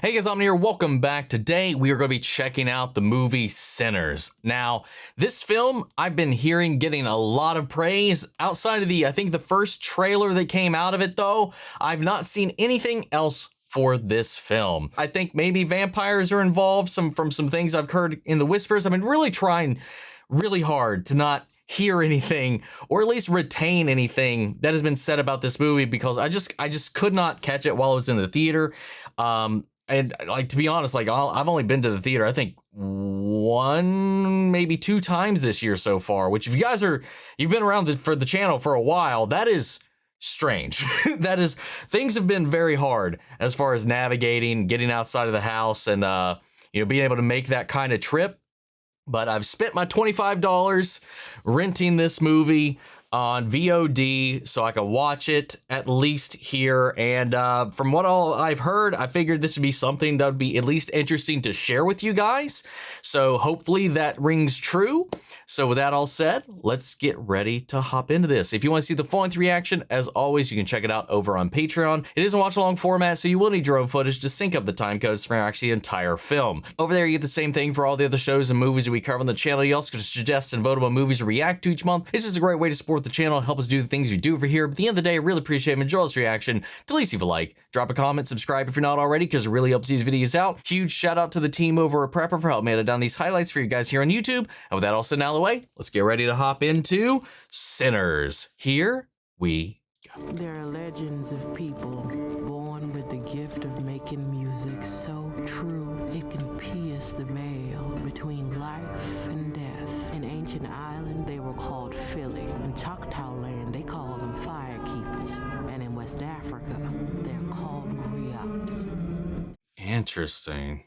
Hey guys, I'm here. Welcome back. Today we are going to be checking out the movie Sinners. Now, this film I've been hearing getting a lot of praise. Outside of I think the first trailer that came out of it though, I've not seen anything else for this film. I think maybe vampires are involved from some things I've heard in the whispers. I've been really trying really hard to not hear anything or at least retain anything that has been said about this movie because I just could not catch it while I was in the theater. And like, to be honest, like I've only been to the theater, I think one, maybe two times this year so far, which if you guys you've been around for the channel for a while, that is strange. That is, things have been very hard as far as navigating, getting outside of the house and, being able to make that kind of trip. But I've spent my $25 renting this movie on VOD so I can watch it at least here. And from what all I've heard, I figured this would be something that would be at least interesting to share with you guys. So hopefully that rings true. So with that all said, let's get ready to hop into this. If you want to see the full-length reaction, as always, you can check it out over on Patreon. It is a watch-along format, so you will need your own footage to sync up the time codes for actually the entire film. Over there, you get the same thing for all the other shows and movies that we cover on the channel. You also can suggest and vote on movies to react to each month. It's just a great way to support the channel and help us do the things we do over here. But at the end of the day, I really appreciate it. Enjoy this reaction. To at least leave a like, drop a comment, subscribe if you're not already, because it really helps these videos out. Huge shout out to the team over at Prepper for helping me edit down these highlights for you guys here on YouTube. And with that all said and out of the way, let's get ready to hop into Sinners. Here we go. There are legends of people born with the gift of making music so true it can pierce the veil between life and death. In ancient Ireland, they were called Philly. In Choctaw land, they call them firekeepers. And in West Africa, they're called griots. Interesting.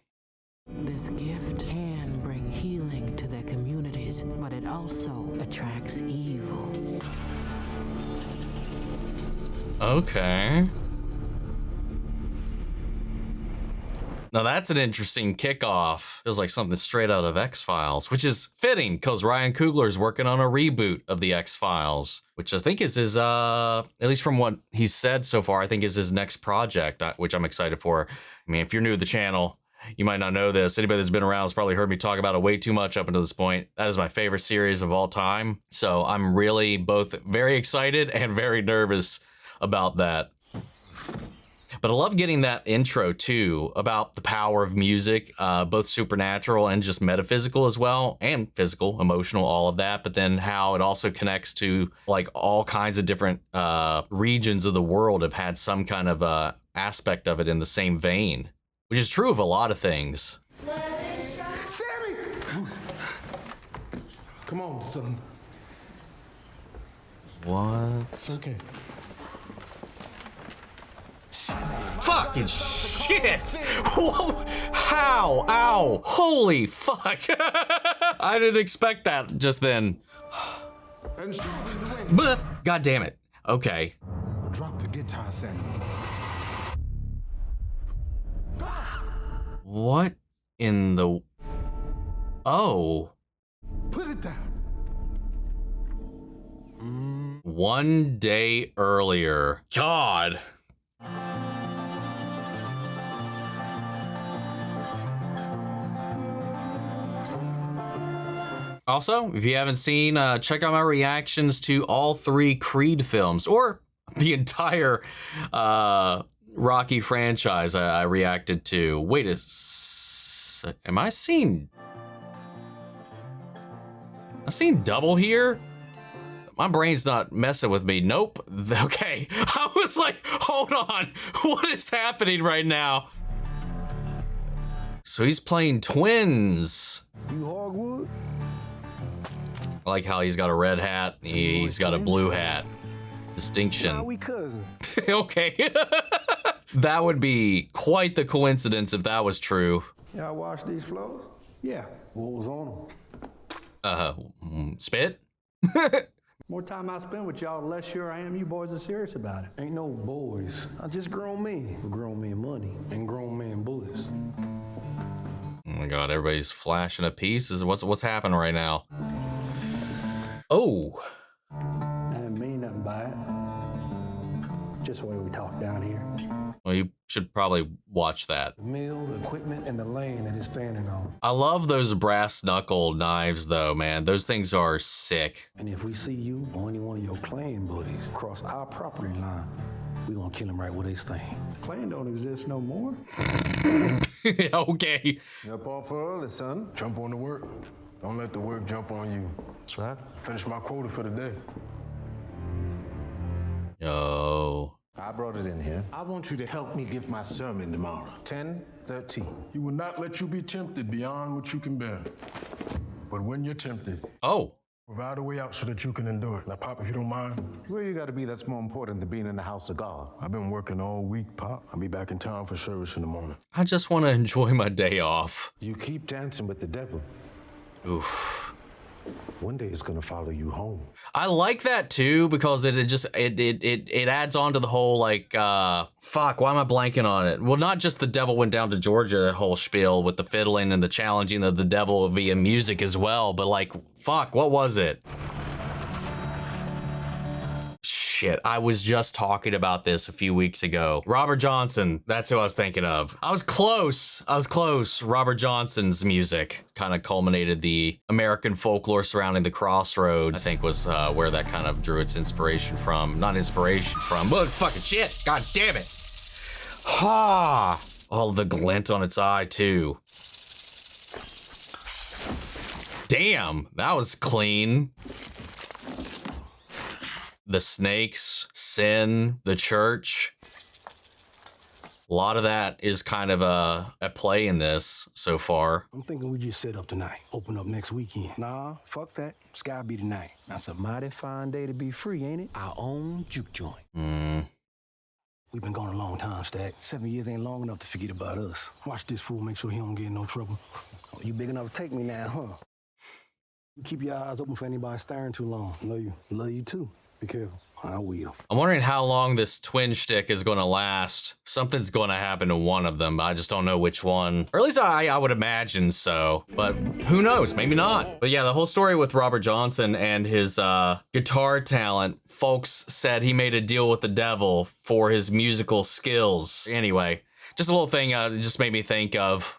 This gift can bring healing to their communities, but it also attracts evil. Okay. Now that's an interesting kickoff. Feels like something straight out of X-Files, which is fitting because Ryan Coogler is working on a reboot of the X-Files, which I think is his, at least from what he's said so far, I think is his next project, which I'm excited for. I mean, if you're new to the channel, you might not know this. Anybody that's been around has probably heard me talk about it way too much up until this point. That is my favorite series of all time. So I'm really both very excited and very nervous about that. But I love getting that intro too about the power of music, both supernatural and just metaphysical as well, and physical, emotional, all of that. But then how it also connects to like all kinds of different regions of the world have had some kind of aspect of it in the same vein, which is true of a lot of things. Sammy! Come on, son. What? It's okay. Fucking shit! Whoa. How? Ow! Holy fuck! I didn't expect that just then. But God damn it. Okay. Drop the guitar, Sammy. What in the... Oh. Put it down. One day earlier. God. Also, if you haven't seen, check out my reactions to all three Creed films, or the entire Rocky franchise I reacted to. Wait a sec, am I seeing double here? My brain's not messing with me. Nope. Okay. I was like, hold on. What is happening right now? So he's playing twins. You hardwood? I like how he's got a red hat. He's got a blue hat. Distinction. Nah, we cousins. Okay. That would be quite the coincidence if that was true. Y'all wash these floors? Yeah. What was on them? Spit? More time I spend with y'all, the less sure I am you boys are serious about it. Ain't no boys. I just grown men. Grown men money and grown men bullets. Oh my God, everybody's flashing a piece. What's happening right now? Oh. I didn't mean nothing by it. Just the way we talk down here. Well, you should probably watch that. The mill, the equipment, and the land that it's standing on. I love those brass knuckle knives though, man. Those things are sick. And if we see you or any one of your clan buddies cross our property line, we gonna kill them right where they stand. Clan don't exist no more. Okay. You up off early, son? Jump on the work. Don't let the work jump on you. That's right. Finish my quota for the day. Yo. I brought it in here. I want you to help me give my sermon tomorrow. 10:13. He will not let you be tempted beyond what you can bear. But when you're tempted, Oh. provide a way out so that you can endure it. Now, Pop, if you don't mind. Where you gotta be that's more important than being in the house of God? I've been working all week, Pop. I'll be back in town for service in the morning. I just want to enjoy my day off. You keep dancing with the devil. Oof. One day it's gonna follow you home. I like that too because it adds on to the whole like fuck, why am I blanking on it? Well, not just the devil went down to Georgia whole spiel with the fiddling and the challenging of the devil via music as well, but like fuck, what was it? Shit, I was just talking about this a few weeks ago. Robert Johnson, that's who I was thinking of. I was close. Robert Johnson's music kind of culminated the American folklore surrounding the crossroads, I think was where that kind of drew its inspiration from. Not inspiration from, but fucking shit. God damn it. Ha! Oh, the glint on its eye too. Damn, that was clean. The snakes, sin, the church. A lot of that is kind of at play in this so far. I'm thinking we just set up tonight. Open up next weekend. Nah, fuck that. It's gotta be tonight. That's a mighty fine day to be free, ain't it? Our own juke joint. We've been gone a long time, Stack. 7 years ain't long enough to forget about us. Watch this fool, make sure he don't get in no trouble. Oh, you big enough to take me now, huh? You keep your eyes open for anybody staring too long. Love you. Love you too. Be careful. I will. I'm wondering how long this twin shtick is going to last. Something's going to happen to one of them. I just don't know which one. Or at least I would imagine so. But who knows? Maybe not. But yeah, the whole story with Robert Johnson and his guitar talent, folks said he made a deal with the devil for his musical skills. Anyway, just a little thing it just made me think of.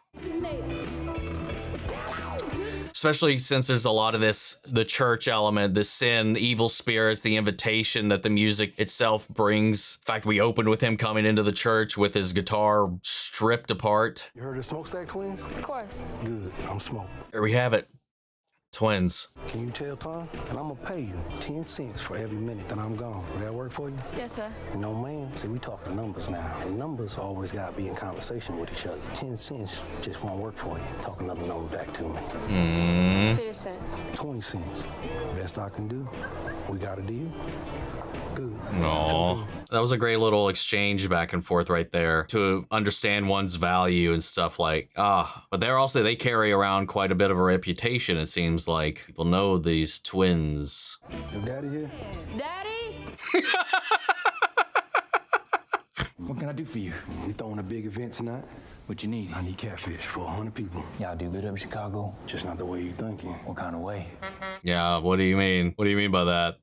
Especially since there's a lot of this, the church element, the sin, evil spirits, the invitation that the music itself brings. In fact, we opened with him coming into the church with his guitar stripped apart. You heard of Smokestack Twins? Of course. Good. I'm Smoke. There we have it. Twins. Can you tell time? And I'm gonna pay you 10 cents for every minute that I'm gone. Will that work for you? Yes, sir. No, ma'am. See, we talk to numbers now. And numbers always gotta be in conversation with each other. 10 cents just won't work for you. Talk another number back to me. 50 cents. 20 cents. Best I can do. We got a deal? Good. Aww. That was a great little exchange back and forth right there to understand one's value and stuff like, but they carry around quite a bit of a reputation. It seems like people know these twins. Your daddy here? Daddy? What can I do for you? We throwing a big event tonight. What you need? I need catfish for 100 people. Y'all do good up in Chicago? Just not the way you thinking. What kind of way? Yeah, what do you mean? What do you mean by that?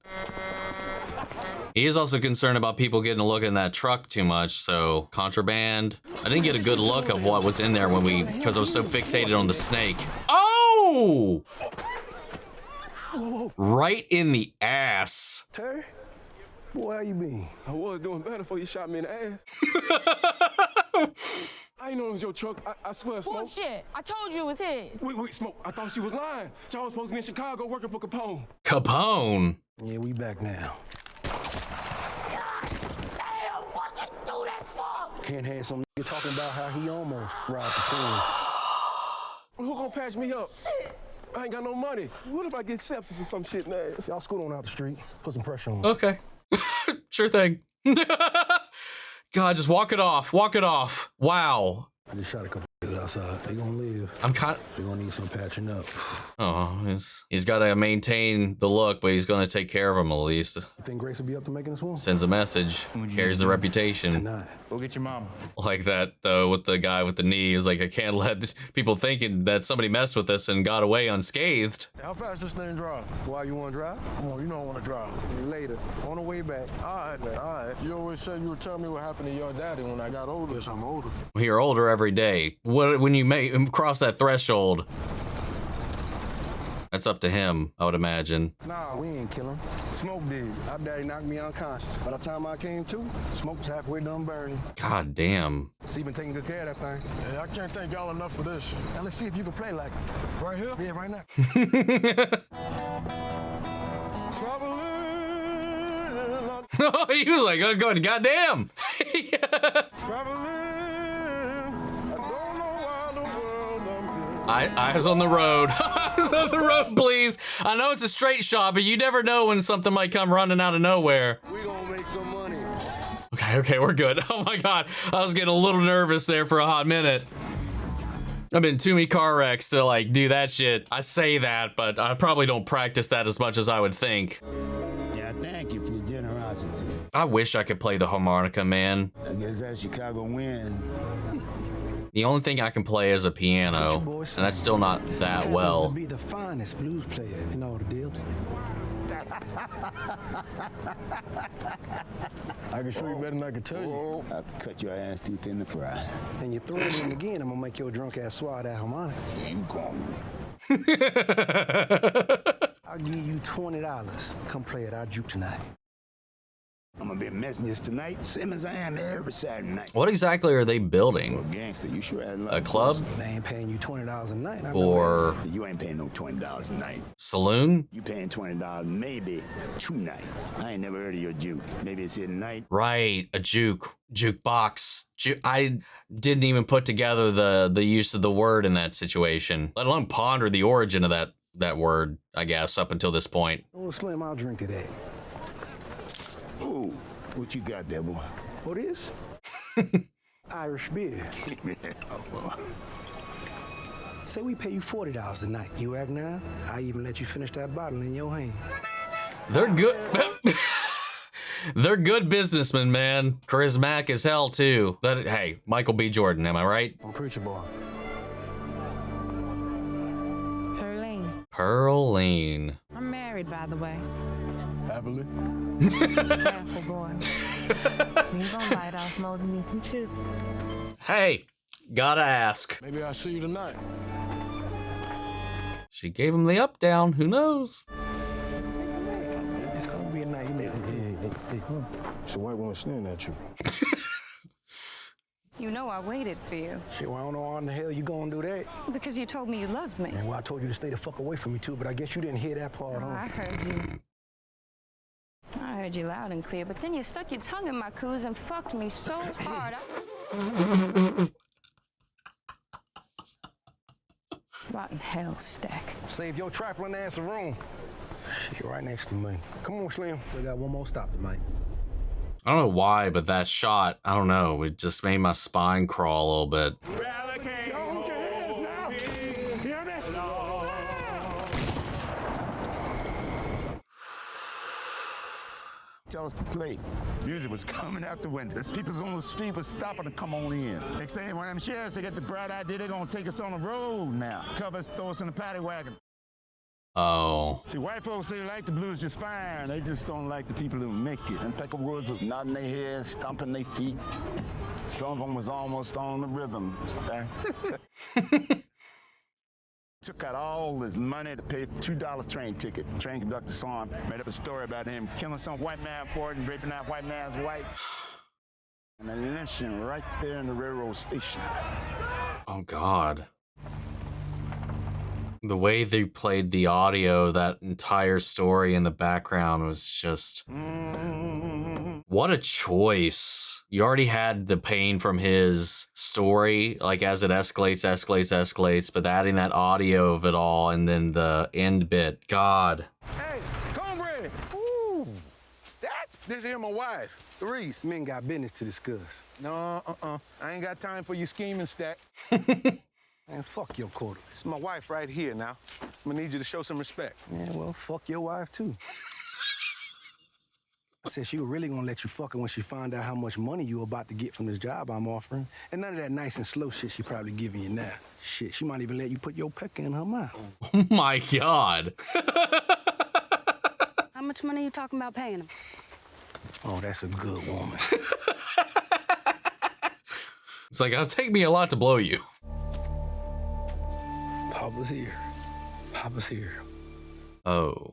He is also concerned about people getting a look in that truck too much, so contraband. I didn't get a good look of what was in there because I was so fixated on the snake. Oh! Right in the ass. Terry? Boy, how you been? I was doing better before you shot me in the ass. I ain't know it was your truck. I swear, Smoke. Bullshit. I told you it was his. Wait, Smoke. I thought she was lying. Y'all was supposed to be in Chicago working for Capone. Capone? Yeah, we back now. Damn, what you do that for? Can't have some nigga talking about how he almost robbed the twins. Who gonna patch me up? I ain't got no money. What if I get sepsis or some shit now? Y'all scoot on out the street. Put some pressure on. Okay. Sure thing. God, just walk it off. Walk it off. Wow. I just shot a couple outside. They gonna live. I'm kind They gonna need some patching up. Oh, he's got to maintain the look, but he's going to take care of him at least. You think Grace will be up to making us one? Sends a message, carries the reputation. Tonight. Go get your mom. Like that, though, with the guy with the knee. Is like, I can't let people thinking that somebody messed with us and got away unscathed. How fast this thing drive? Why you wanna drive? Come on, you know I want to drive. Later. On the way back. All right, man, all right. You always said you would tell me what happened to your daddy when I got older. Yes, I'm older. You're older every day. When you cross that threshold, that's up to him, I would imagine. Nah, we ain't kill him. Smoke did. Our daddy knocked me unconscious. By the time I came to, Smoke was halfway done burning. God damn. So he been taking good care of that thing. Hey, I can't thank y'all enough for this. Now let's see if you can play like it. Right here? Yeah, right now. He was like, oh, God damn. Eyes on the road. Eyes on the road, please. I know it's a straight shot, but you never know when something might come running out of nowhere. We gonna make some money. Okay, we're good. Oh my God, I was getting a little nervous there for a hot minute. I've been in too many car wrecks to like do that shit. I say that, but I probably don't practice that as much as I would think. Yeah, thank you for your generosity. I wish I could play the harmonica, man. I guess that Chicago win. The only thing I can play is a piano, and that's still not that well. Be the finest blues player in all the deals. I can show you better than I can tell you. Oh, I'll cut your ass too thin to fry. And you throw it in again, I'm gonna make your drunk ass swallow that harmonica. I'll give you $20. Come play at our juke tonight. I'm gonna be a messenger tonight, same as I am every Saturday night. What exactly are they building? Well, gangster, you sure had A club? They ain't paying you $20 a night. Or You ain't paying no $20 a night. saloon? You paying $20 maybe 2 nights. I ain't never heard of your juke. Maybe it's here tonight. Right, a jukebox. I didn't even put together the use of the word in that situation, let alone ponder the origin of that word, I guess, up until this point. Oh, Slim, I'll drink today. Ooh, what you got there, boy? What is? Irish beer. Say we pay you $40 a night. You act now, I even let you finish that bottle in your hand. They're good. They're good businessmen, man. Charismatic as hell, too. Hey, Michael B. Jordan, am I right? I'm preacher boy. Pearline. I'm married, by the way. Happily. Careful, boy. You gonna bite off more than you can chew. Hey, gotta ask. Maybe I'll see you tonight. She gave him the up down. Who knows? It's gonna be a night. Hey, come on. It's a white woman sneering at you. You know I waited for you. Shit, well, I don't know how in the hell you gonna do that. Because you told me you loved me. And well, I told you to stay the fuck away from me too, but I guess you didn't hear that part, Oh, huh? I heard you. I heard you loud and clear, but then you stuck your tongue in my coos and fucked me so hard. Rotten hell stack. Save your trifling ass a room. Shit, right next to me. Come on, Slim. We got one more stop tonight. I don't know why, but that shot, I don't know, it just made my spine crawl a little bit. Tell us to play. Music was coming out the windows. People on the street was stopping to come on in. Next thing, one of them sheriffs, they get the bright idea they're gonna take us on the road now. Cover us, throw us in the paddy wagon. Oh. See, white folks say they like the blues just fine. They just don't like the people who make it. And Pecker Woods was nodding their heads, stomping their feet. Some of them was almost on the rhythm. Took out all his money to pay a $2 train ticket. Train conductor saw him, made up a story about him killing some white man for it and raping that white man's wife. And then lynching right there in the railroad station. Oh, God. The way they played the audio, that entire story in the background was just... What a choice. You already had the pain from his story, like as it escalates, but adding that audio of it all and then the end bit. God. Hey, cornbread! Ooh, stack? This here my wife, Reese. Men got business to discuss. No, I ain't got time for your scheming stack. Man, fuck your quota. This is my wife right here now. I'm gonna need you to show some respect. Man, well, fuck your wife, too. I said she was really gonna let you fuck her when she find out how much money you about to get from this job I'm offering. And none of that nice and slow shit she probably giving you now. Shit, she might even let you put your pecker in her mouth. Oh my God. How much money are you talking about paying him? Oh, that's a good woman. It's like, it'll take me a lot to blow you. Papa's here. Papa's here. Oh.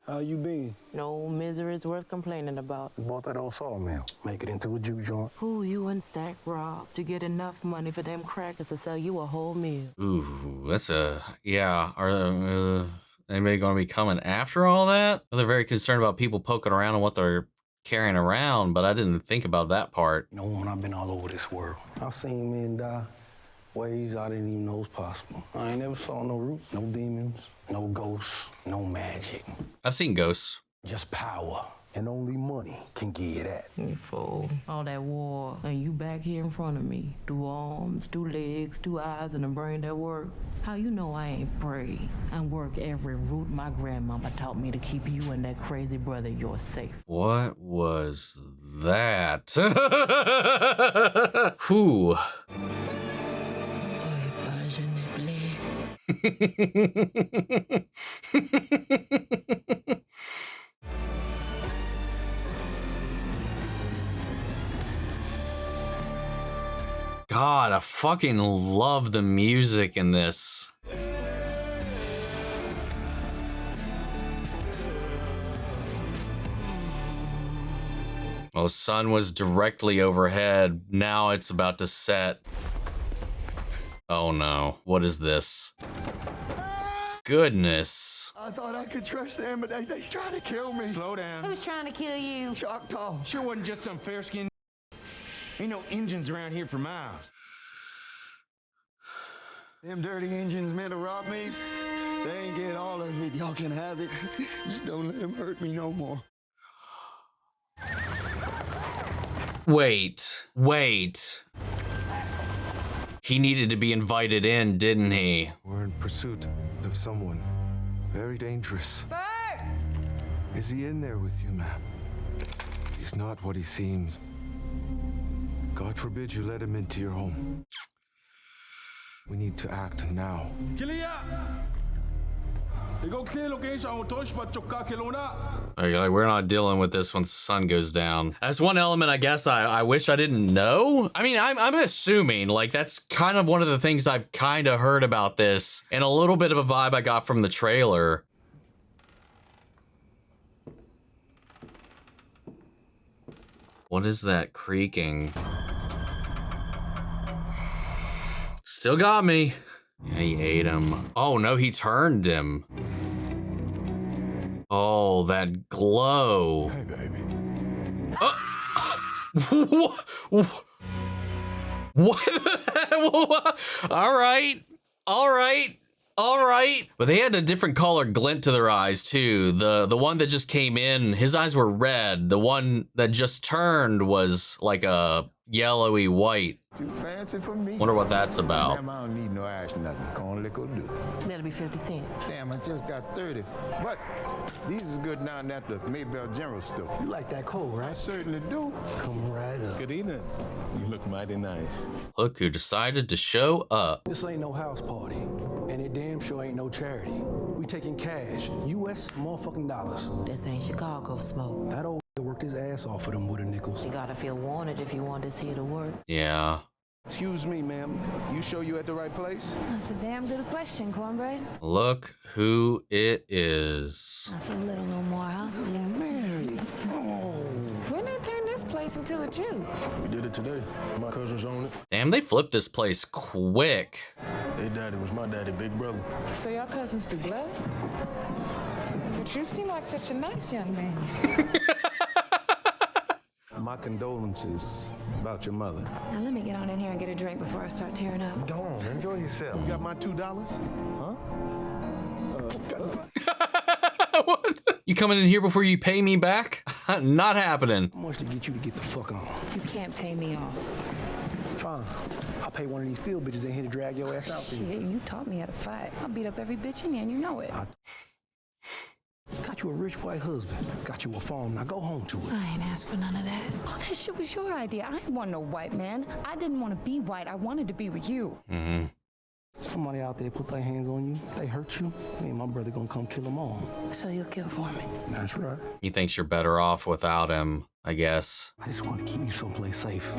How you been? No misery is worth complaining about. Bought that old sawmill. Make it into a juke joint. Who you and Stack robbed to get enough money for them crackers to sell you a whole meal. Ooh, that's a, yeah. Are anybody going to be coming after all that? They're very concerned about people poking around and what they're carrying around, but I didn't think about that part. You know, woman, I've been all over this world. I've seen men die ways I didn't even know was possible. I ain't never saw no roots, no demons, no ghosts, no magic. I've seen ghosts. Just power. And only money can give you that. You fool. All that war, and you back here in front of me. 2 arms, 2 legs, 2 eyes, and a brain that work. How you know I ain't pray and work every route my grandmama taught me to keep you and that crazy brother of yours safe? What was that? Whew. God, I fucking love the music in this. Well, the sun was directly overhead. Now it's about to set. Oh no, what is this? Goodness. I thought I could trust them, but they tried to kill me. Slow down. Who's trying to kill you? Choctaw. Sure wasn't just some fair-skinned. Ain't no engines around here for miles. Them dirty engines meant to rob me. They ain't get all of it. Y'all can have it. Just don't let them hurt me no more. Wait. He needed to be invited in, didn't he? We're in pursuit of someone very dangerous. Bert! Is he in there with you, ma'am? He's not what he seems. God forbid you let him into your home. We need to act now. We're not dealing with this once the sun goes down. That's one element I guess I wish I didn't know. I mean, I'm assuming, like, that's kind of one of the things I've kind of heard about this, and a little bit of a vibe I got from the trailer. What is that creaking? Still got me. Yeah, he ate him. Oh no, he turned him. Oh, that glow. Hey, baby. What? All right. But they had a different color glint to their eyes too. The one that just came in, his eyes were red. The one that just turned was like a yellowy white. Too fancy for me. Wonder what that's about. Damn, I don't need no ash, nothing. Corn liquor will do. That'll be 50 cents. Damn, I just got 30. But these is good down at the Maybell General store. You like that coal, I right? certainly do. Come right up. Good evening. You look mighty nice. Look who decided to show up. This ain't no house party, and it damn sure ain't no charity. We taking cash, U.S. motherfucking dollars. This ain't Chicago smoke. That old worked his ass off for them wooden nickels. You gotta feel wanted if you want this here to work. Yeah. Excuse me, ma'am. You sure you at the right place? That's a damn good question, Cornbread. Look who it is. Not so little no more, huh? Mary. When they turn this place into a Jew? We did it today. My cousins own it. Damn, they flipped this place quick. Their daddy was my daddy, big brother. So your cousins do blood? But you seem like such a nice young man. My condolences about your mother. Now let me get on in here and get a drink before I start tearing up. Go on, enjoy yourself. You got my $2? Huh? What the- You coming in here before you pay me back? Not happening. How much to get you to get the fuck on? You can't pay me off. Fine. I'll pay one of these field bitches in here to drag your ass out. Shit, you taught me how to fight. I'll beat up every bitch in here and you know it. Got you a rich white husband. Got you a farm. Now go home to it. I ain't asked for none of that. Oh, that shit was your idea. I didn't want no white man. I didn't want to be white. I wanted to be with you. Mm-hmm. Somebody out there put their hands on you. They hurt you. Me and my brother gonna come kill them all. So you'll kill for me. That's right. He thinks you're better off without him, I guess. I just want to keep you someplace safe.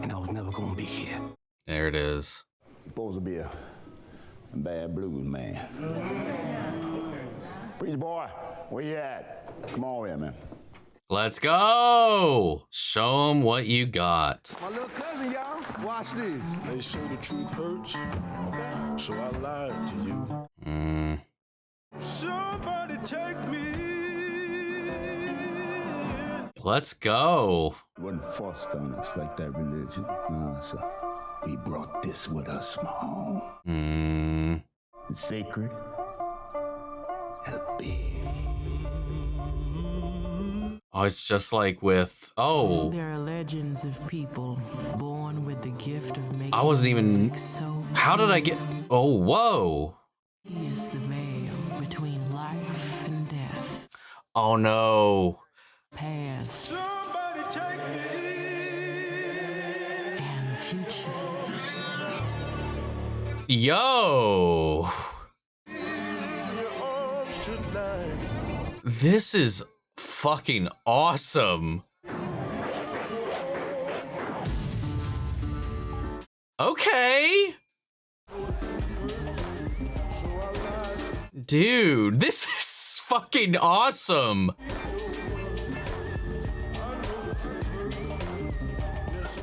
And I was never gonna be here. There it is. Supposed to be a bad blues man. Preacher boy, where you at? Come on here, man. Let's go. Show him what you got. My little cousin, y'all. Watch this. They say the truth hurts, so I lied to you. Somebody take me. Let's go. Wasn't forced on us like that religion. So we brought this with us from home. It's sacred. Oh, it's just like with, oh. There are legends of people born with the gift of making I wasn't even, music so how did I get, oh, whoa. He is the veil between life and death. Oh no. Past Somebody take me. and future. Yo. This is fucking awesome. Okay. Dude, this is fucking awesome.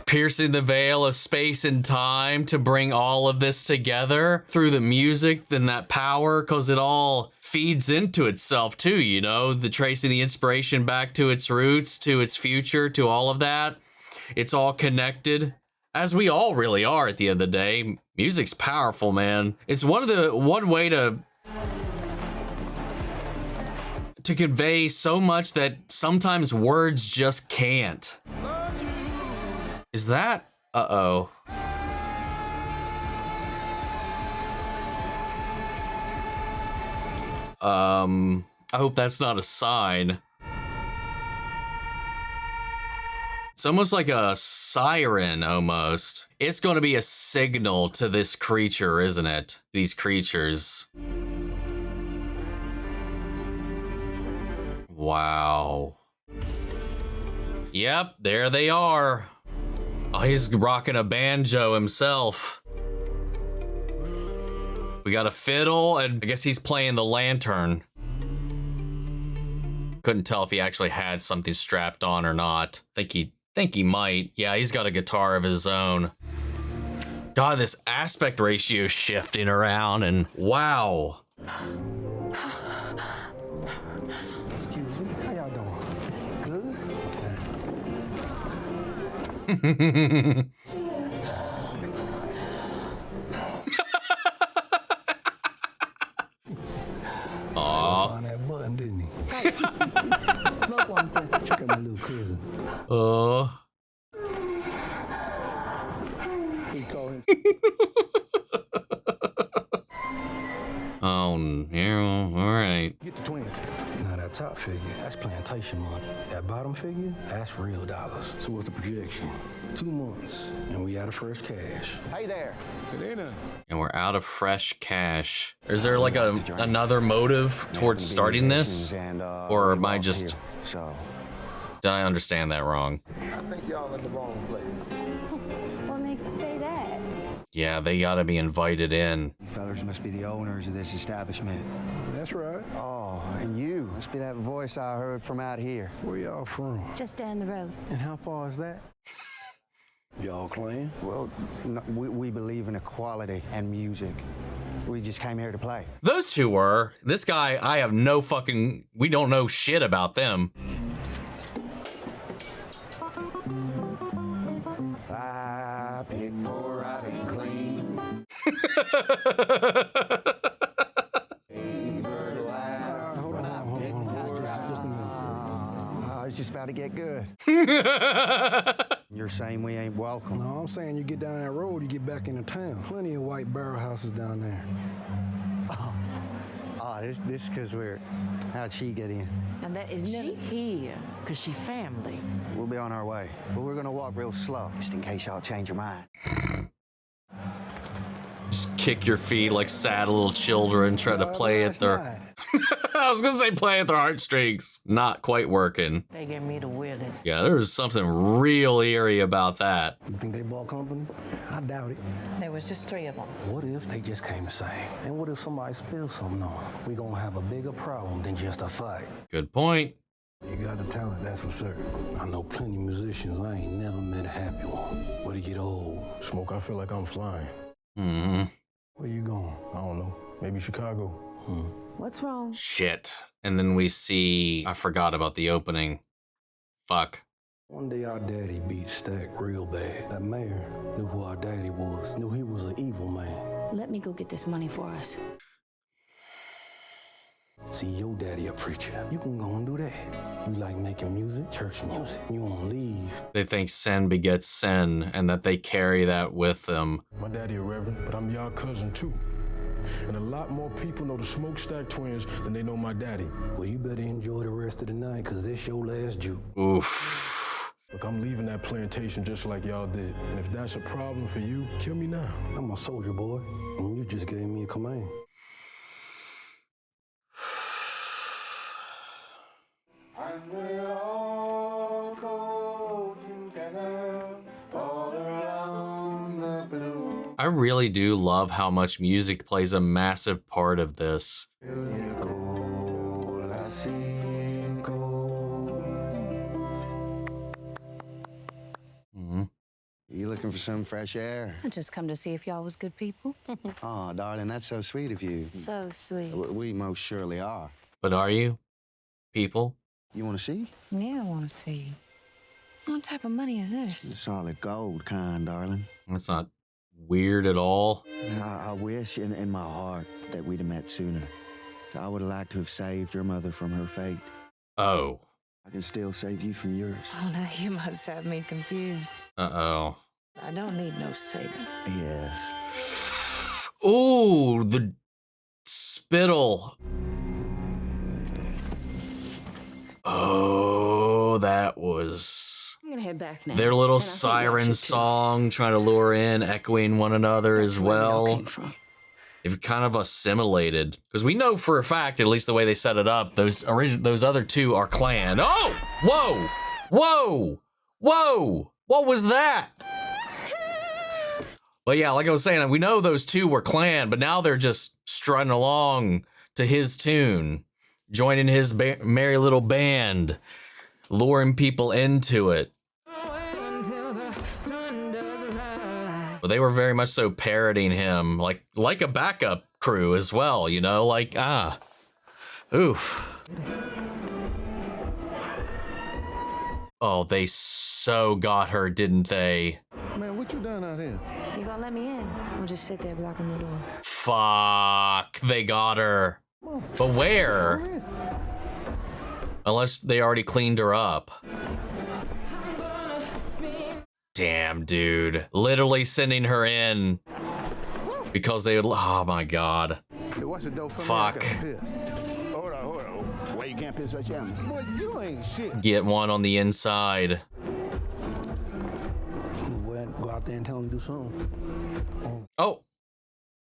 Piercing the veil of space and time to bring all of this together through the music and that power, because it all feeds into itself too, you know, the tracing the inspiration back to its roots, to its future, to all of that. It's all connected, as we all really are at the end of the day. Music's powerful, man. It's one way to convey so much that sometimes words just can't. Is that? Uh-oh. I hope that's not a sign. It's almost like a siren, almost. It's going to be a signal to this creature, isn't it? These creatures. Wow. Yep, there they are. Oh, he's rocking a banjo himself. We got a fiddle, and I guess he's playing the lantern. Couldn't tell if he actually had something strapped on or not. Think he might. Yeah, he's got a guitar of his own. God, this aspect ratio shifting around, and wow. Excuse me, how y'all doing? Good? Aw. Found that button, didn't he? Smoke one, too. Check out my little cousin. He called him. Oh, yeah, all right. Get the twins. Now that top figure, that's plantation money. That bottom figure, that's real dollars. So what's the projection? 2 months, and we out of fresh cash. Hey there. And we're out of fresh cash. Is there like another motive towards starting this? Or am I just... Did I understand that wrong? I think y'all in the wrong place. What makes you say that? Yeah, they gotta be invited in. You fellers must be the owners of this establishment. That's right. Oh, and you must be that voice I heard from out here. Where y'all from? Just down the road. And how far is that? Y'all clean? Well, no, we believe in equality and music. We just came here to play. Those two were. This guy, I have no fucking... We don't know shit about them. I pick more out and clean. You're saying we ain't welcome? No, I'm saying you get down that road, you get back into town. Plenty of white barrel houses down there. This because how'd she get in? And that is she here, because she family. We'll be on our way, but we're gonna walk real slow, just in case y'all change your mind. Just kick your feet like sad little children, try to play at their... I was gonna say play at their heartstrings. Not quite working. They gave me the willies. Yeah, there was something real eerie about that. You think they bought company? I doubt it. There was just 3 of them. What if they just came to sing? And what if somebody spills something on them? We gonna have a bigger problem than just a fight. Good point. You got the talent, that's for certain. I know plenty of musicians, I ain't never met a happy one. But it get old. Smoke, I feel like I'm flying. Where you going? I don't know. Maybe Chicago. What's wrong? Shit. And then we see... I forgot about the opening. Fuck. One day our daddy beat Stack real bad. That mayor knew who our daddy was, knew he was an evil man. Let me go get this money for us. See, your daddy a preacher. You can go and do that. You like making music, church music. You won't leave. They think sin begets sin, and that they carry that with them. My daddy a reverend, but I'm y'all cousin too. And a lot more people know the Smokestack twins than they know my daddy. Well, you better enjoy the rest of the night, because this your last juke. Oof. Look, I'm leaving that plantation just like y'all did. And if that's a problem for you, kill me now. I'm a soldier, boy, and you just gave me a command. And we'll all go together all around the blue. I really do love how much music plays a massive part of this. You looking for some fresh air? I just come to see if y'all was good people. Oh, darling, that's so sweet of you. So sweet. We most surely are. But are you? People? You want to see? Yeah, I want to see. What type of money is this? Solid gold kind, darling. That's not weird at all. I wish in my heart that we'd have met sooner. I would have liked to have saved your mother from her fate. Oh. I can still save you from yours. Oh, now you must have me confused. Uh-oh. I don't need no saving. Yes. Ooh, the spittle. Oh, that was... I'm gonna head back now. Their little siren song trying to lure in, echoing one another as well. They've kind of assimilated. Because we know for a fact, at least the way they set it up, those other two are clan. Oh! Whoa! Whoa! Whoa! What was that? But yeah, like I was saying, we know those two were clan, but now they're just strutting along to his tune, joining his merry little band, luring people into it. But they were very much so parodying him, like a backup crew as well, you know, like, oof. Oh, they so got her, didn't they? Man, what you done out here? You gonna let me in? Or just sit there blocking the door? Fuck, they got her. But where? Unless they already cleaned her up. Damn, dude. Literally sending her in because they would, oh my God. Hey, watch the door for fuck. Me. I gotta piss. Hold on. Why you can't piss right here? Boy, you ain't shit. Get one on the inside. Go out there and tell them to do something. Oh.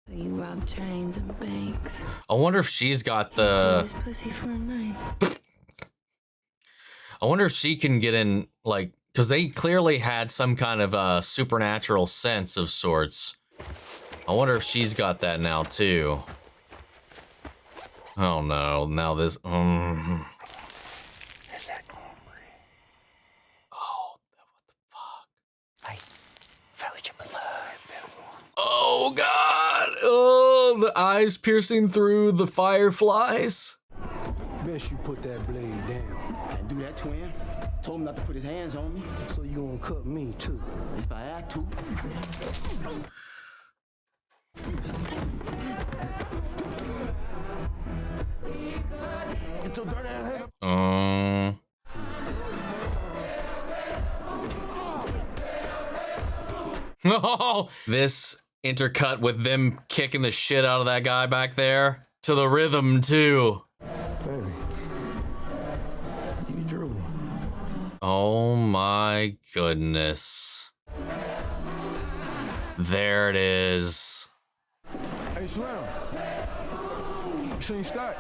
You rob trains and banks. I wonder if she's got the... This pussy for a night. I wonder if she can get in, like... Because they clearly had some kind of supernatural sense of sorts. I wonder if she's got that now, too. Oh, no. Now this... Is that Omar? Oh, what the fuck? I felt your blood. Oh, God! Oh, the eyes piercing through the fireflies. Best you put that blade down. Can't do that, twin. Told him not to put his hands on me. So you gonna cut me, too? If I had to. Get your dirty ass Oh, this intercut with them kicking the shit out of that guy back there to the rhythm too. Baby, you drew. Oh my goodness. There it is. Hey, Slim. You seen Scott?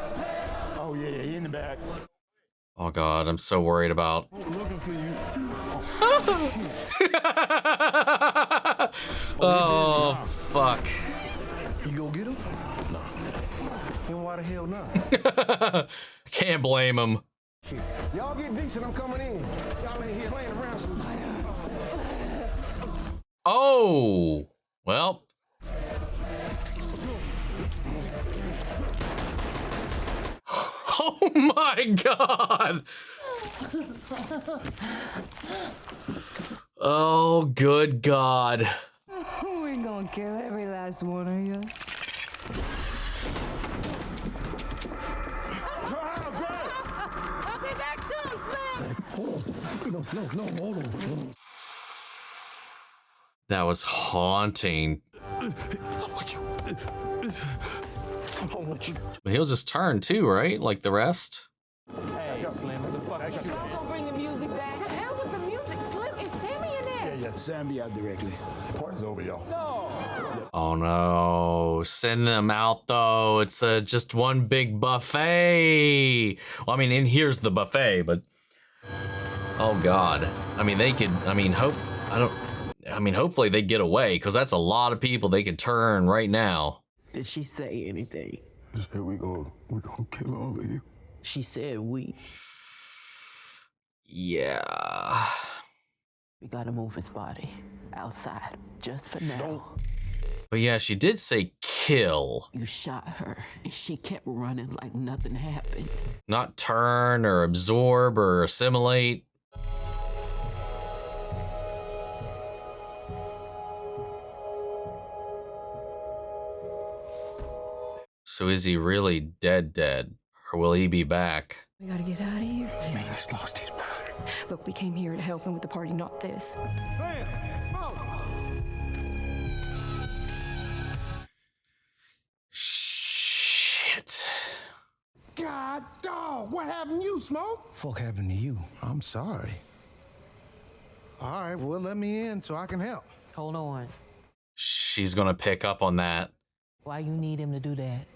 Oh, yeah, he in the back. Oh God, I'm so worried about. I'm looking for you. Oh, fuck. You go get him? No. Then why the hell not? Can't blame him. Y'all get decent, I'm coming in. Y'all in here playing around some. Oh, well. Oh my God. Oh, good God. We ain't gonna kill every last one of you. I'll be back soon, Slim. No, hold on. That was haunting. But he'll just turn too, right? Like the rest? Hey, Slim, what the fuck? Y'all gonna bring the music back? The hell with the music, Slim. Is Sammy in there? Yeah, Sam be out directly. Party's over, y'all. Oh no. Send them out though. It's just one big buffet. Well, I mean, and here's the buffet, but oh God. I mean, they could, hopefully they get away because that's a lot of people they could turn right now. Did she say anything? She said we gonna kill all of you. She said we. Yeah. We gotta move his body outside, just for now. But yeah, she did say kill. You shot her, and she kept running like nothing happened. Not turn or absorb or assimilate. So is he really dead? Or will he be back? We gotta get out of here. Man, I lost his brother. Look, we came here to help him with the party, not this. Shit. God dog, what happened to you, Smoke? Fuck happened to you? I'm sorry. All right, well, let me in so I can help. Hold on. She's gonna pick up on that. Why you need him to do that?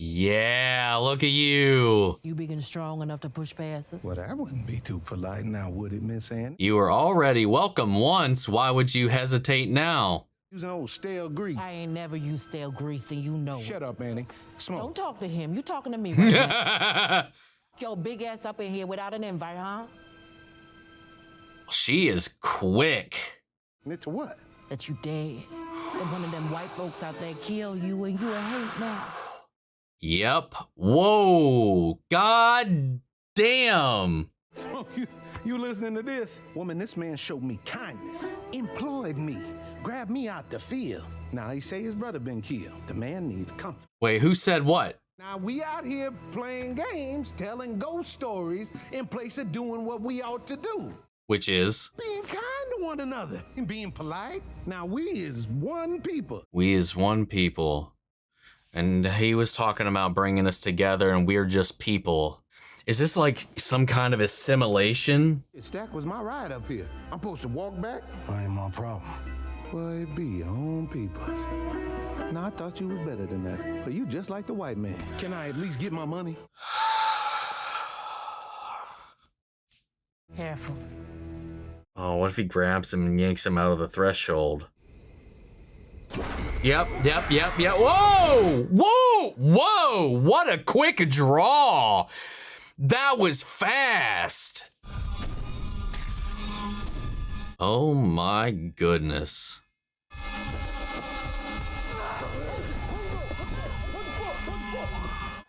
Yeah, look at you. You big and strong enough to push past us? Well, that wouldn't be too polite now, would it, Miss Annie? You were already welcome once. Why would you hesitate now? Using old stale grease. I ain't never used stale grease, and you know it. Shut up, Annie. Smoke. Don't talk to him. You talking to me right now. Your big ass up in here without an invite, huh? She is quick. To what? That you dead. That one of them white folks out there kill you and you a hate now. Yep. Whoa. God damn. So you listening to this? Woman, this man showed me kindness, employed me, grabbed me out the field. Now he say his brother been killed. The man needs comfort. Wait, who said what? Now we out here playing games, telling ghost stories in place of doing what we ought to do. Which is? Being kind to one another and being polite. Now we is one people. We is one people. And he was talking about bringing us together and we're just people. Is this like some kind of assimilation? Stack was my ride up here. I'm supposed to walk back? I ain't my problem. Well, it be your own people. Now, I thought you was better than that. But you just like the white man. Can I at least get my money? Careful. Oh, what if he grabs him and yanks him out of the threshold? Yep. Whoa! Whoa! What a quick draw! That was fast! Oh my goodness.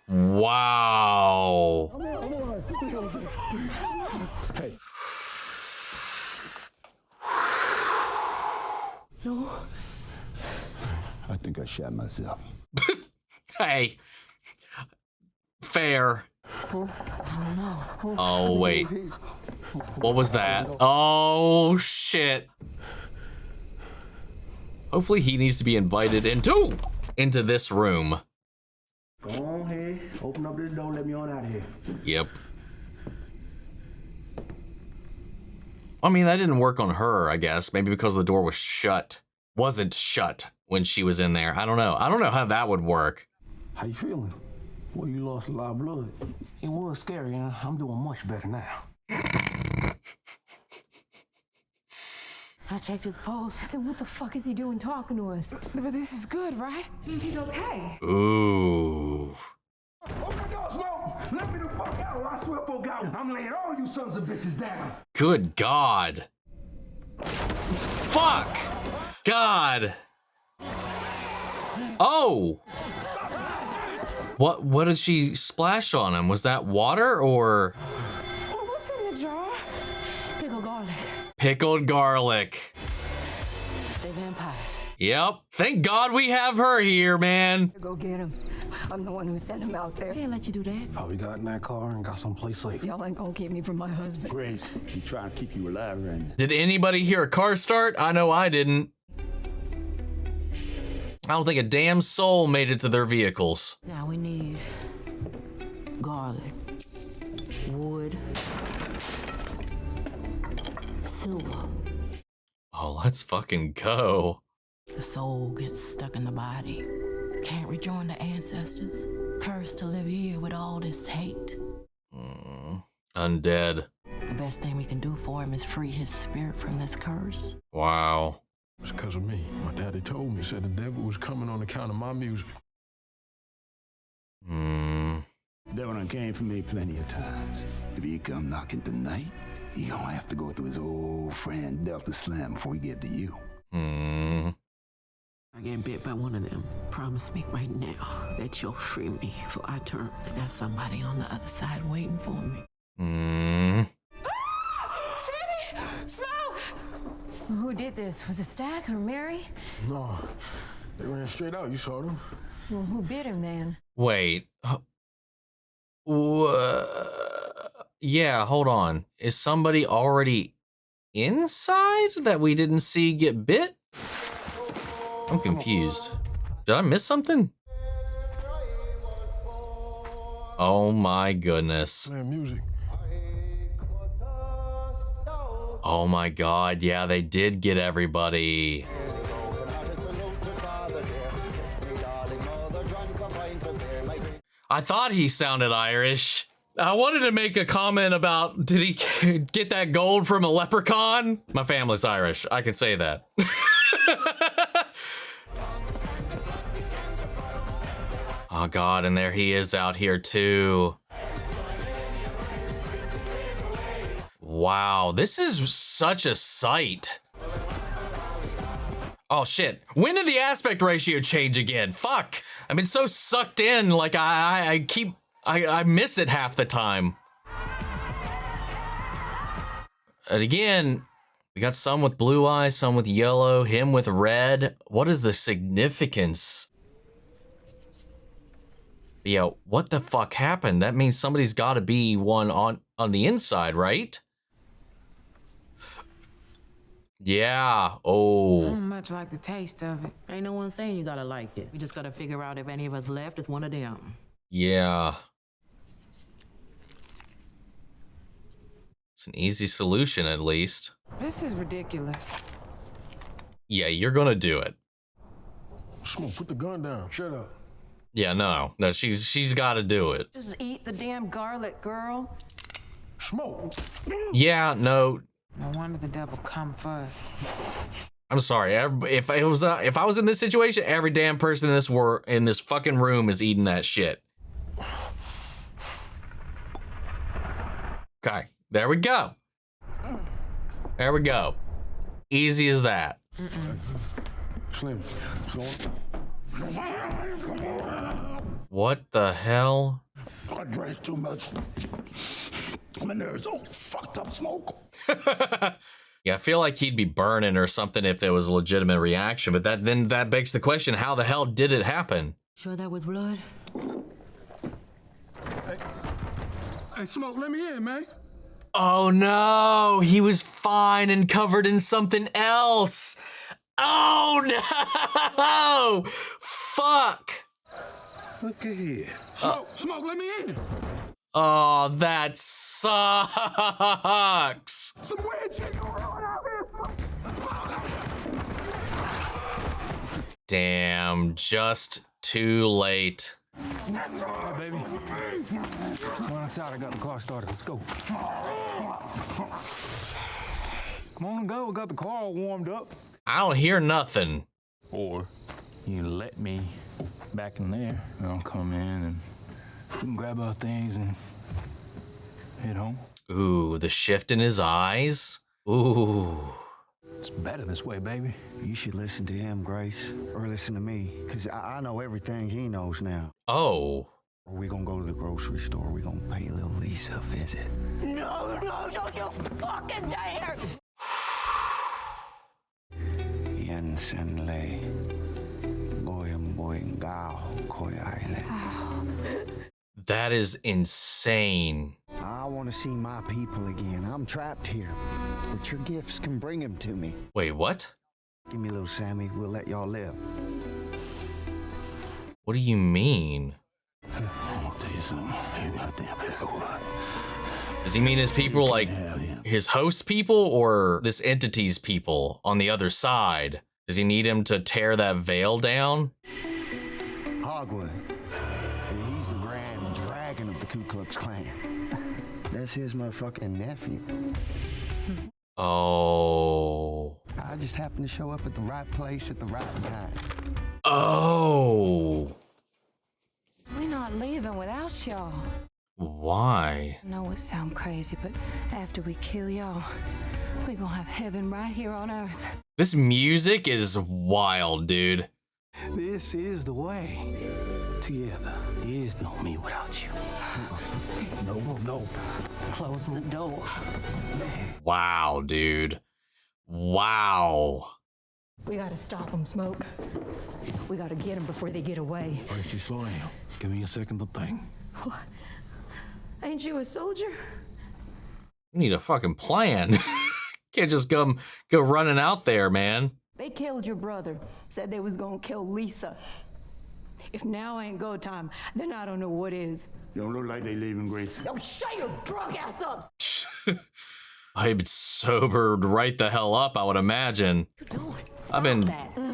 Wow. Hey. No. I think I shot myself. Hey. Fair. Oh, wait. What was that? Oh, shit. Hopefully he needs to be invited into this room. Go on ahead, open up this door, let me on out of here. Yep. I mean, that didn't work on her, I guess. Maybe because the door was shut. Wasn't shut when she was in there. I don't know. I don't know how that would work. How you feeling? Well, you lost a lot of blood. It was scary, huh? I'm doing much better now. I checked his pulse. Then what the fuck is he doing talking to us? But this is good, right? He's okay. Ooh. Open the door, Smoke! Let me the fuck out or I swear for God, I'm laying all you sons of bitches down. Good God. Fuck. God. Oh. What did she splash on him? Was that water or? What's in the jar? Pickled garlic. Pickled garlic. They vampires. Yep. Thank God we have her here, man. Go get him. I'm the one who sent him out there. Can't let you do that. Probably got in that car and got someplace safe. Y'all ain't gonna keep me from my husband. Grace, we trying to keep you alive right now. Did anybody hear a car start? I know I didn't. I don't think a damn soul made it to their vehicles. Now we need garlic, wood, silver. Oh, let's fucking go. The soul gets stuck in the body. Can't rejoin the ancestors. Cursed to live here with all this hate. Undead. The best thing we can do for him is free his spirit from this curse. Wow. It's because of me. My daddy told me, said the devil was coming on account of my music. Devil done came for me plenty of times. If he come knocking tonight, he gonna have to go through his old friend Delta Slam before he get to you. I get bit by one of them. Promise me right now that you'll free me before I turn. I got somebody on the other side waiting for me. Sammy! Smoke! Who did this? Was it Stack or Mary? No, they ran straight out. You saw them. Well, who bit him then? Wait. Yeah, hold on. Is somebody already inside that we didn't see get bit? I'm confused. Did I miss something? Oh my goodness. Playing music. Oh my God, yeah, they did get everybody. I thought he sounded Irish. I wanted to make a comment about, did he get that gold from a leprechaun? My family's Irish, I can say that. Oh God, and there he is out here too. Wow, this is such a sight. Oh shit, when did the aspect ratio change again? Fuck, I've been so sucked in, like I miss it half the time. And again, we got some with blue eyes, some with yellow, him with red. What is the significance? Yeah, what the fuck happened? That means somebody's got to be one on the inside, right? Yeah. Oh. I don't much like the taste of it. Ain't no one saying you gotta like it. We just gotta figure out if any of us left is one of them. Yeah. It's an easy solution, at least. This is ridiculous. Yeah, you're gonna do it. Smoke, put the gun down. Shut up. Yeah, no, she's got to do it. Just eat the damn garlic, girl. Smoke. Yeah, no. No wonder the devil come first. I'm sorry. If I was in this situation, every damn person in this fucking room is eating that shit. Okay, there we go. There we go. Easy as that. Slim, slow. What the hell? I drank too much. My nerves all fucked up, Smoke. Yeah, I feel like he'd be burning or something if there was a legitimate reaction, but that begs the question, how the hell did it happen? Sure that was blood? Hey, Smoke, let me in, man. Oh no, he was fine and covered in something else. Oh no! Fuck! Look at here. Smoke, let me in. Oh, that sucks. Some weird shit going on out here. Damn, just too late. All right, baby. Come on inside. I got the car started. Let's go. Come on and go. We got the car all warmed up. I don't hear nothing. Or you let me back in there, and I'll come in and we can grab our things and head home. Ooh, the shift in his eyes. Ooh. It's better this way, baby. You should listen to him, Grace, or listen to me, because I know everything he knows now. Oh. Or we gonna go to the grocery store. We gonna pay little Lisa a visit. No, don't you fucking dare! Yen sen lei, goyim boing gao koi island. That is insane. I want to see my people again. I'm trapped here, but your gifts can bring them to me. Wait, what? Give me little Sammy. We'll let y'all live. What do you mean? I'm gonna tell you something. You goddamn hell. Does he mean his people, like his host people, or this entity's people on the other side? Does he need him to tear that veil down? Hogwood. He's the grand dragon of the Ku Klux Klan. That's his motherfucking nephew. Oh. I just happened to show up at the right place at the right time. Oh. We're not leaving without y'all. Why? I know it sounds crazy, but after we kill y'all, we're gonna have heaven right here on earth. This music is wild, dude. This is the way. Together. There is no me without you. No. Close the door. Wow, dude. Wow. We gotta stop them, Smoke. We gotta get them before they get away. First you slow down. Give me a second to think. What? Ain't you a soldier? You need a fucking plan. Can't just go running out there, man. They killed your brother. Said they was gonna kill Lisa. If now ain't go time, then I don't know what is. You don't look like they leaving, Grace. Yo, shut your drunk ass up! I've been sobered right the hell up, I would imagine. I've been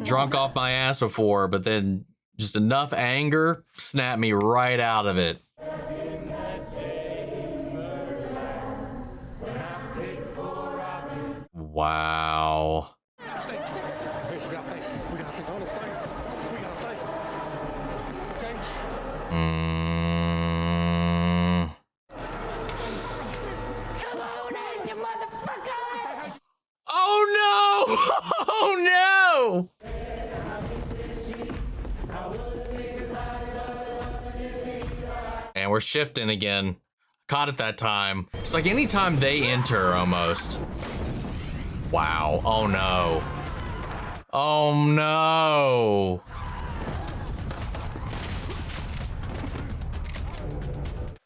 drunk off my ass before, but then just enough anger snapped me right out of it. Wow. Come on in, you motherfucker! Oh no! Oh no! And we're shifting again. Caught it that time. It's like anytime they enter almost. Wow. Oh no. Oh no.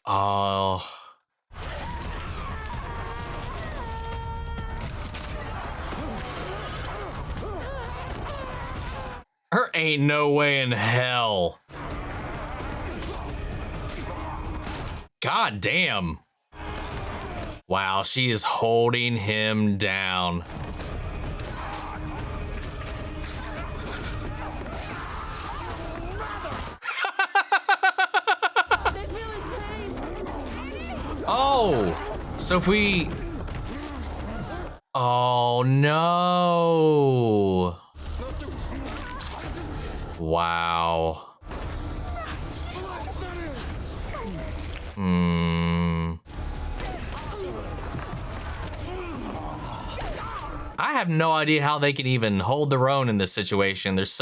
Oh. There ain't no way in hell. God damn. Wow, she is holding him down. Oh, so if we... Oh no. Wow. I have no idea how they can even hold their own in this situation. There's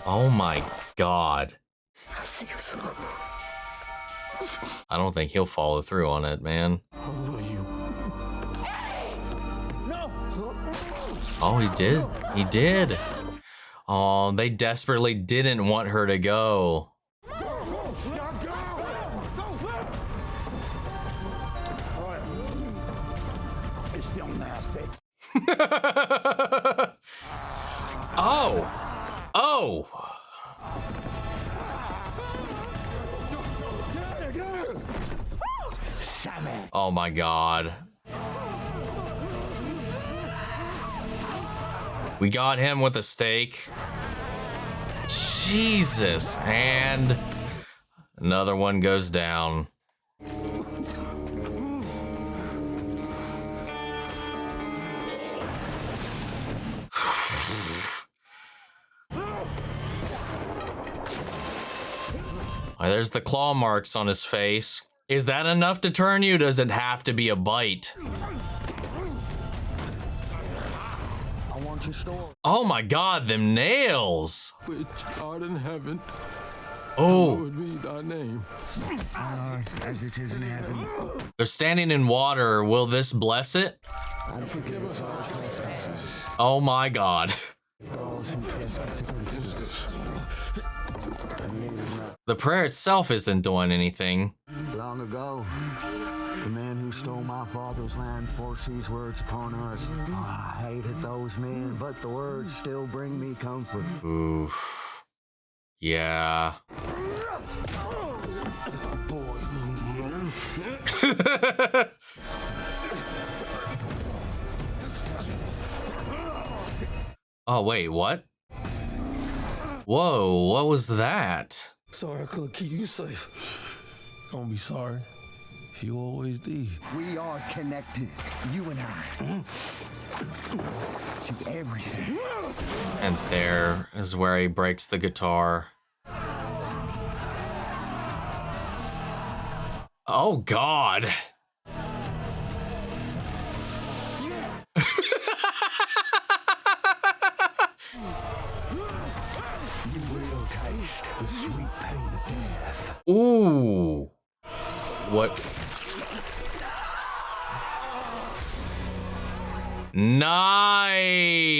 oh my God. I don't think he'll follow through on it, man. Oh, he did. He did. Oh, they desperately didn't want her to go. You're nasty. Oh. Oh. Oh my God. We got him with a stake. Jesus. And another one goes down. There's the claw marks on his face. Is that enough to turn you? Does it have to be a bite? I want your story. Oh my God, them nails. Which art in heaven. Oh. Would be thy name. As it is in heaven. They're standing in water. Will this bless it? And forgive us our trespasses. Oh my God. The prayer itself isn't doing anything. Long ago, the man who stole my father's land forced these words upon us. I hated those men, but the words still bring me comfort. Oof. Yeah. Oh, wait, what? Whoa, what was that? Sorry I couldn't keep you safe. Don't be sorry. You always did. We are connected, you and I, to everything. And there is where he breaks the guitar. Oh, God. Ooh. What? Nice.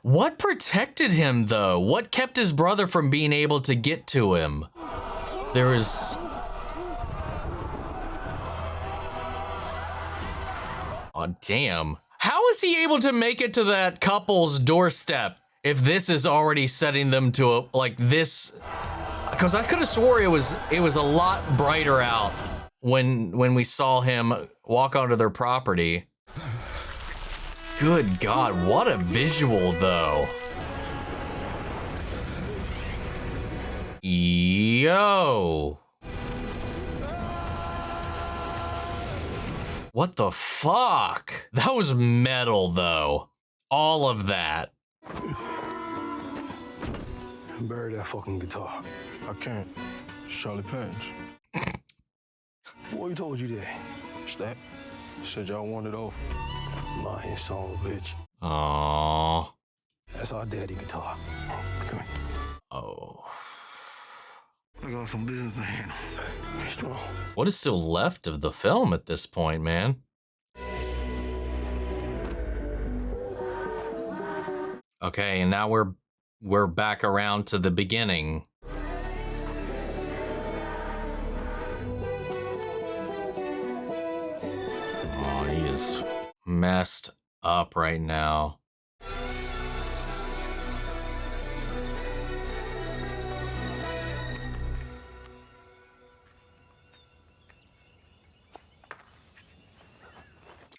What protected him, though? What kept his brother from being able to get to him? There was... Oh, damn. How is he able to make it to that couple's doorstep if this is already setting them to a, like this? Because I could have swore it was a lot brighter out when we saw him walk onto their property. Good God, what a visual though. Yo. What the fuck? That was metal though. All of that. Bury that fucking guitar. I can't. It's Charlie Page. Boy, told you that. Stack. Said y'all wanted off. Lying son of a bitch. Aww. That's our daddy guitar. Come here. Oh. I got some business to handle. Be strong. What is still left of the film at this point, man? Okay, and now we're back around to the beginning. Oh, he is messed up right now.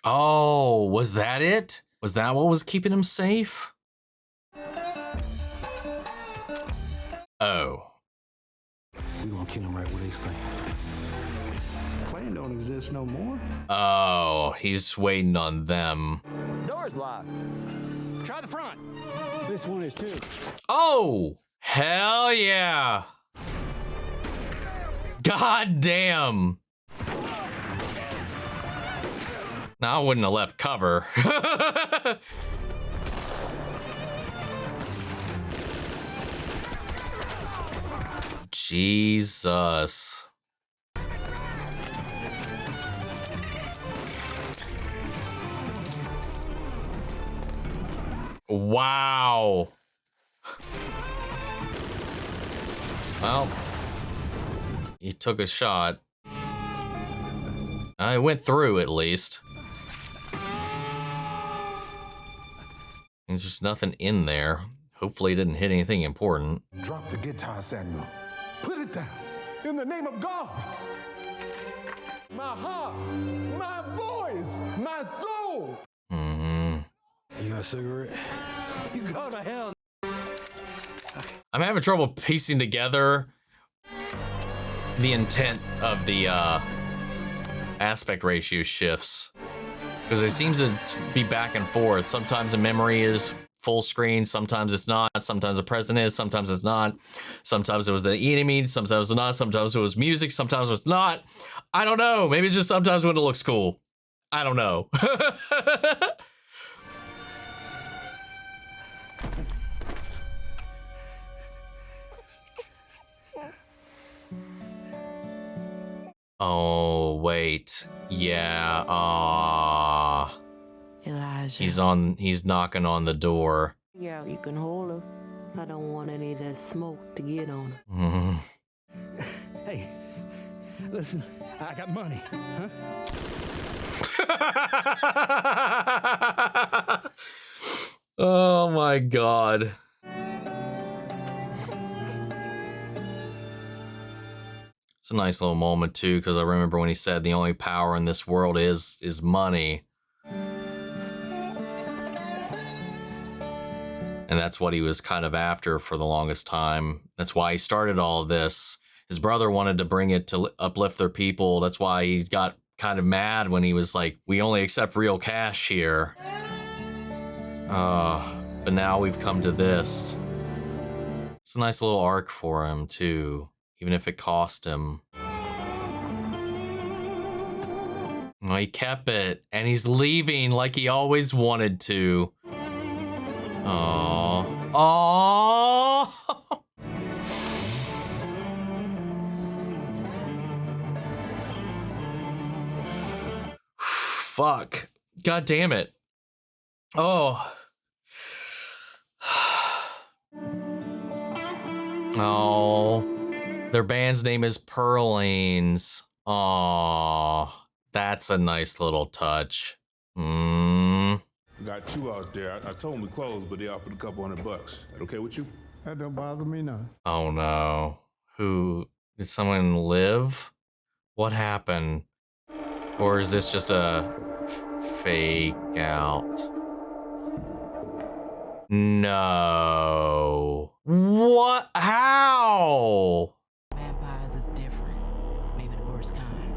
Oh, was that it? Was that what was keeping him safe? Oh. We gonna kill him right where they stand. Plane don't exist no more. Oh, he's waiting on them. Door's locked. Try the front. This one is too. Oh, hell yeah. God damn. Now I wouldn't have left cover. Jesus. Wow. Well, he took a shot. I went through at least. There's just nothing in there. Hopefully it didn't hit anything important. Drop the guitar, Samuel. Put it down. In the name of God. My heart, my voice, my soul. You got a cigarette? You go to hell. I'm having trouble piecing together the intent of the aspect ratio shifts, because it seems to be back and forth. Sometimes the memory is full screen, sometimes it's not, sometimes the present is, sometimes it's not, sometimes it was the enemy, sometimes it's not, sometimes it was music, sometimes it's not. I don't know. Maybe it's just sometimes when it looks cool. I don't know. Oh, wait. Yeah, Elijah. He's knocking on the door. Yeah, you can hold her. I don't want any of that smoke to get on her. Hey, listen, I got money, huh? Oh my God. It's a nice little moment too, because I remember when he said the only power in this world is money. And that's what he was kind of after for the longest time. That's why he started all of this. His brother wanted to bring it to uplift their people. That's why he got kind of mad when he was like, we only accept real cash here. But now we've come to this. It's a nice little arc for him too, even if it cost him. Well, he kept it, and he's leaving like he always wanted to. Aww. Aww. Fuck. God damn it. Oh. Oh. Their band's name is Pearlines. Aww. That's a nice little touch. Got two out there. I told them we closed, but they offered a couple $100. That okay with you? That don't bother me none. Oh no. Who? Did someone live? What happened? Or is this just a fake out? No. What? How? Vampires is different. Maybe the worst kind.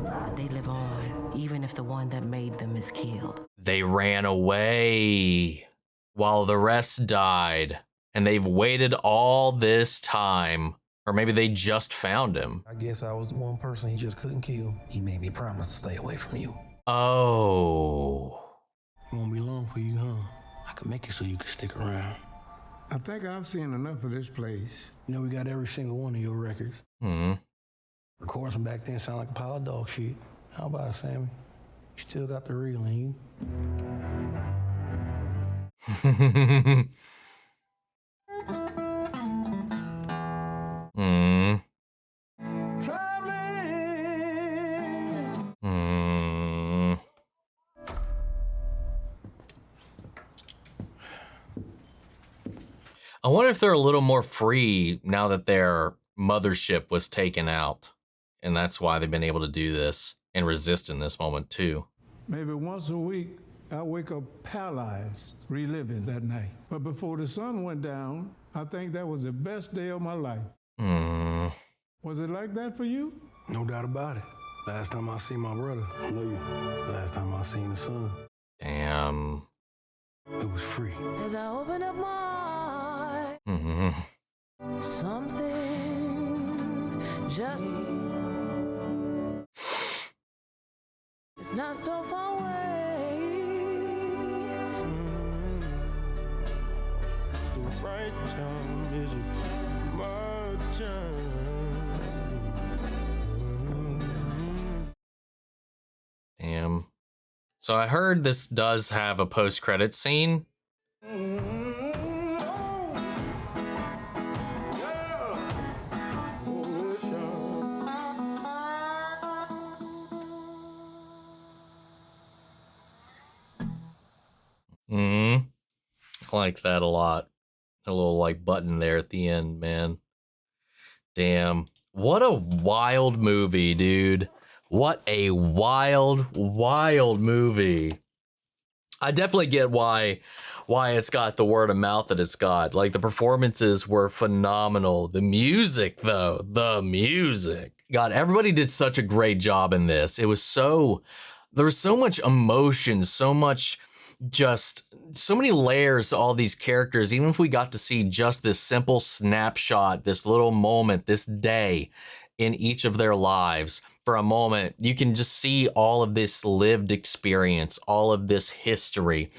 But they live on, even if the one that made them is killed. They ran away while the rest died, and they've waited all this time. Or maybe they just found him. I guess I was one person he just couldn't kill. He made me promise to stay away from you. Oh. It won't be long for you, huh? I could make it so you could stick around. I think I've seen enough of this place. You know, we got every single one of your records. Recordings from back then sound like a pile of dog shit. How about it, Sammy? You still got the real in you. I wonder if they're a little more free now that their mothership was taken out. And that's why they've been able to do this and resist in this moment too. Maybe once a week, I wake up paralyzed, reliving that night. But before the sun went down, I think that was the best day of my life. Was it like that for you? No doubt about it. Last time I seen my brother, last time I seen the sun. Damn. It was free. As I open up my eyes, something just... It's not so far away. The right time is my time. Damn. So I heard this does have a post-credit scene. like that a lot. A little like button there at the end, man. Damn. What a wild movie, dude. What a wild, wild movie. I definitely get why it's got the word of mouth that it's got. Like, the performances were phenomenal. The music, though, the music. God, everybody did such a great job in this. It was there was so much emotion, so much, just so many layers to all these characters. Even if we got to see just this simple snapshot, this little moment, this day in each of their lives for a moment, you can just see all of this lived experience, all of this history.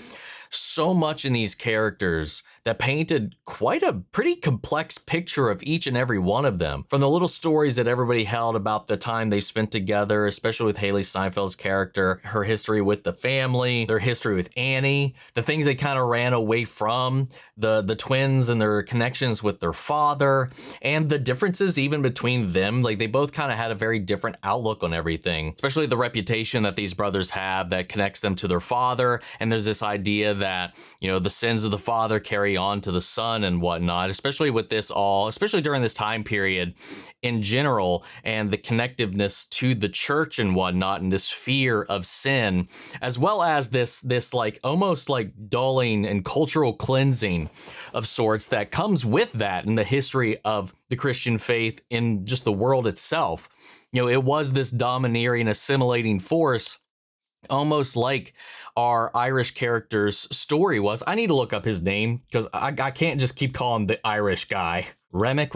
So much in these characters that painted quite a pretty complex picture of each and every one of them. From the little stories that everybody held about the time they spent together, especially with Hailee Steinfeld's character, her history with the family, their history with Annie, the things they kind of ran away from, the twins and their connections with their father, and the differences even between them. Like, they both kind of had a very different outlook on everything, especially the reputation that these brothers have that connects them to their father. And there's this idea that, you know, the sins of the father carry on to the son and whatnot, especially with this all, especially during this time period in general, and the connectiveness to the church and whatnot, and this fear of sin, as well as this like almost like dulling and cultural cleansing of sorts that comes with that in the history of the Christian faith in just the world itself. You know, it was this domineering, assimilating force, almost like our Irish character's story was. I need to look up his name because I can't just keep calling the Irish guy. Remick.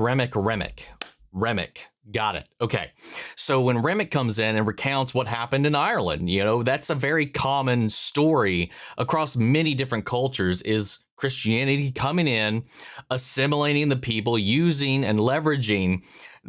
Got it. Okay. So when Remick comes in and recounts what happened in Ireland, you know, that's a very common story across many different cultures, is Christianity coming in, assimilating the people, using and leveraging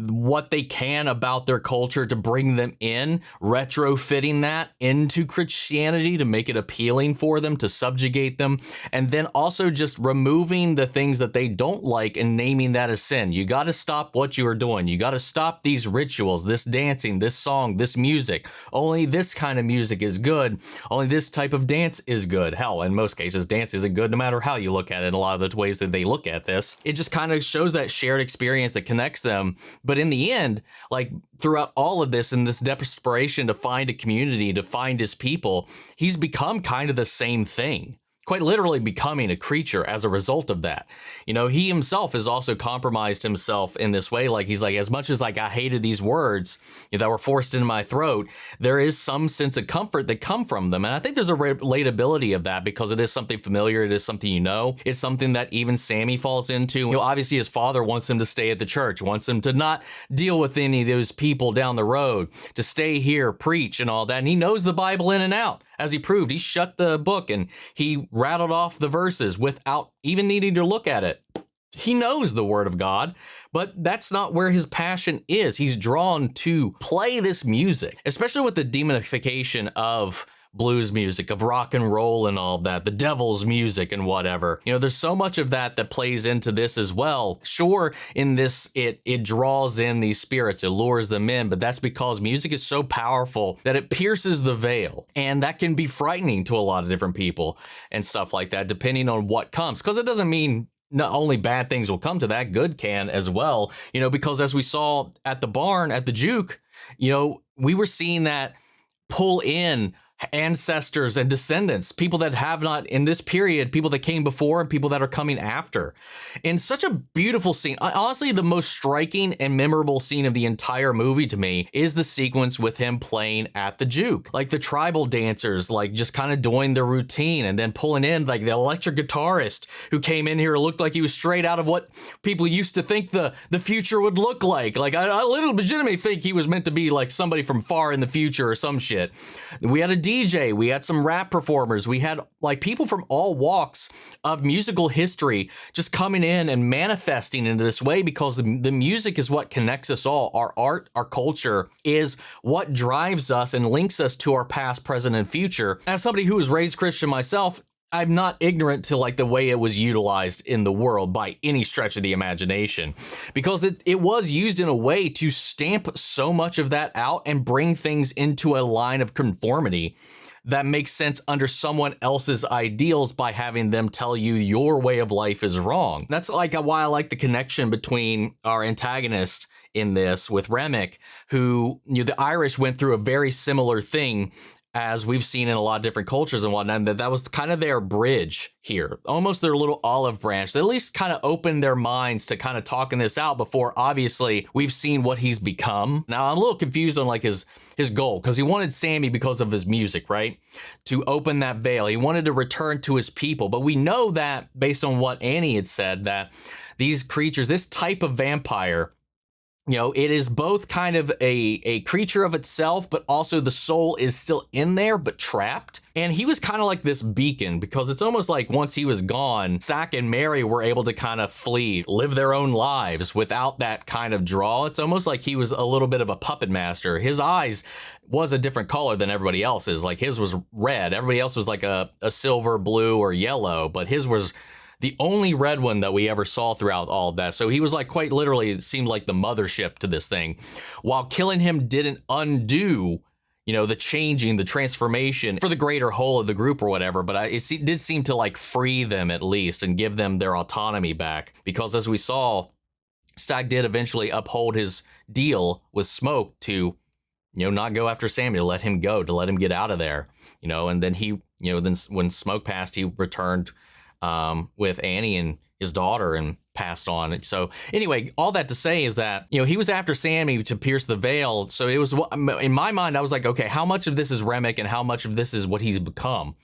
what they can about their culture to bring them in, retrofitting that into Christianity to make it appealing for them, to subjugate them, and then also just removing the things that they don't like and naming that as sin. You got to stop what you are doing. You got to stop these rituals, this dancing, this song, this music. Only this kind of music is good. Only this type of dance is good. Hell, in most cases, dance isn't good no matter how you look at it. In a lot of the ways that they look at this, it just kind of shows that shared experience that connects them. But in the end, like throughout all of this and this desperation to find a community, to find his people, he's become kind of the same thing. Quite literally becoming a creature as a result of that. You know, he himself has also compromised himself in this way. Like, he's like, as much as like I hated these words that were forced into my throat, there is some sense of comfort that come from them. And I think there's a relatability of that because it is something familiar. It is something, you know, it's something that even Sammy falls into. You know, obviously his father wants him to stay at the church, wants him to not deal with any of those people down the road, to stay here, preach and all that. And he knows the Bible in and out. As he proved, he shut the book and he rattled off the verses without even needing to look at it. He knows the word of God, but that's not where his passion is. He's drawn to play this music, especially with the demonification of blues music, of rock and roll and all of that, the devil's music and whatever. You know, there's so much of that that plays into this as well. Sure, in this, it draws in these spirits, it lures them in, but that's because music is so powerful that it pierces the veil. And that can be frightening to a lot of different people and stuff like that, depending on what comes. Because it doesn't mean not only bad things will come to that, good can as well. You know, because as we saw at the barn, at the juke, you know, we were seeing that pull in ancestors and descendants, people that have not in this period, people that came before and people that are coming after, in such a beautiful scene. Honestly, the most striking and memorable scene of the entire movie to me is the sequence with him playing at the juke, like the tribal dancers, like just kind of doing their routine and then pulling in like the electric guitarist who came in here, looked like he was straight out of what people used to think the future would look like. Like I legitimately think he was meant to be like somebody from far in the future or some shit. We had a DJ, we had some rap performers, we had like people from all walks of musical history just coming in and manifesting into this way, because the music is what connects us all. Our art, our culture is what drives us and links us to our past, present, and future. As somebody who was raised Christian myself, I'm not ignorant to like the way it was utilized in the world by any stretch of the imagination, because it was used in a way to stamp so much of that out and bring things into a line of conformity that makes sense under someone else's ideals by having them tell you your way of life is wrong. That's like why I like the connection between our antagonist in this with Remick, who, the Irish went through a very similar thing as we've seen in a lot of different cultures and whatnot, and that was kind of their bridge here, almost their little olive branch. They at least kind of opened their minds to kind of talking this out before, obviously, we've seen what he's become. Now, I'm a little confused on like his goal, because he wanted Sammy because of his music, right? To open that veil. He wanted to return to his people, but we know that based on what Annie had said, that these creatures, this type of vampire, it is both kind of a creature of itself, but also the soul is still in there, but trapped. And he was kind of like this beacon, because it's almost like once he was gone, Zack and Mary were able to kind of flee, live their own lives without that kind of draw. It's almost like he was a little bit of a puppet master. His eyes was a different color than everybody else's. Like his was red. Everybody else was like a silver, blue, or yellow, but his was the only red one that we ever saw throughout all of that. So he was like quite literally, it seemed like the mothership to this thing. While killing him didn't undo, the changing, the transformation for the greater whole of the group or whatever, but it did seem to like free them at least and give them their autonomy back. Because as we saw, Stag did eventually uphold his deal with Smoke to, not go after Sammy, to let him go, to let him get out of there, and then he, then when Smoke passed, he returned with Annie and his daughter and passed on. So anyway, all that to say is that, he was after Sammy to pierce the veil. So it was, in my mind, I was like, okay, how much of this is Remick and how much of this is what he's become?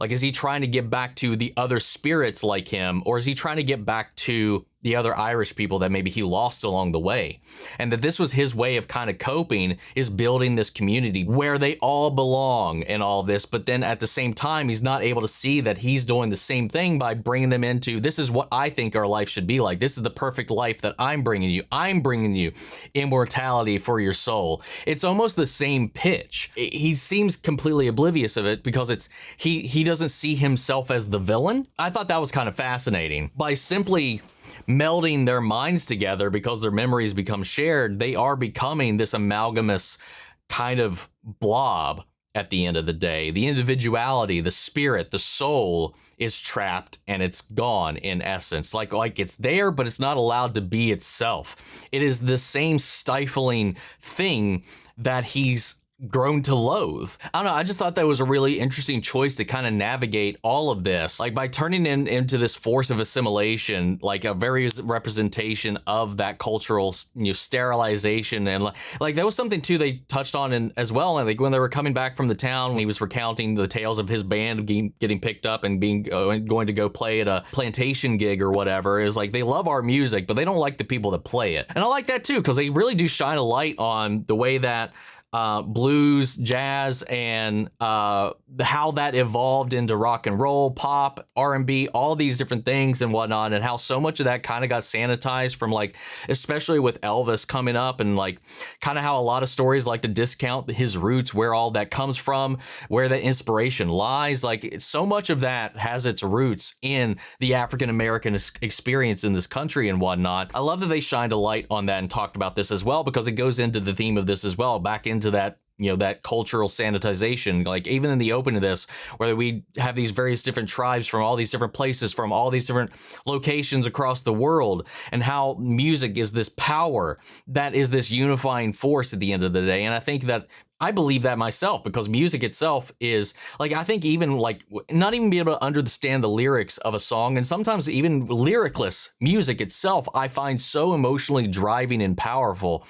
Like, is he trying to get back to the other spirits like him, or is he trying to get back to the other Irish people that maybe he lost along the way? And that this was his way of kind of coping, is building this community where they all belong and all this. But then at the same time, he's not able to see that he's doing the same thing by bringing them into, this is what I think our life should be like. This is the perfect life that I'm bringing you. I'm bringing you immortality for your soul. It's almost the same pitch. He seems completely oblivious of it because he doesn't see himself as the villain. I thought that was kind of fascinating. By simply melding their minds together because their memories become shared, they are becoming this amalgamous kind of blob at the end of the day. The individuality, the spirit, the soul is trapped and it's gone in essence. Like it's there, but it's not allowed to be itself. It is the same stifling thing that he's grown to loathe. I don't know, I just thought that was a really interesting choice to kind of navigate all of this, like by turning into this force of assimilation, like a very representation of that cultural, sterilization. And like that was something too they touched on in as well. And like when they were coming back from the town, when he was recounting the tales of his band getting picked up and going to go play at a plantation gig or whatever, is like they love our music, but they don't like the people that play it. And I like that too, because they really do shine a light on the way that blues, jazz, and how that evolved into rock and roll, pop, R&B, all these different things and whatnot, and how so much of that kind of got sanitized from, like, especially with Elvis coming up, and like kind of how a lot of stories like to discount his roots, where all that comes from, where the inspiration lies. Like, so much of that has its roots in the African American experience in this country and whatnot. I love that they shined a light on that and talked about this as well, because it goes into the theme of this as well, back into that, that cultural sanitization. Like even in the open of this, where we have these various different tribes from all these different places, from all these different locations across the world, and how music is this power that is this unifying force at the end of the day. And I think that I believe that myself, because music itself is like, I think even like not even being able to understand the lyrics of a song, and sometimes even lyricless music itself, I find so emotionally driving and powerful.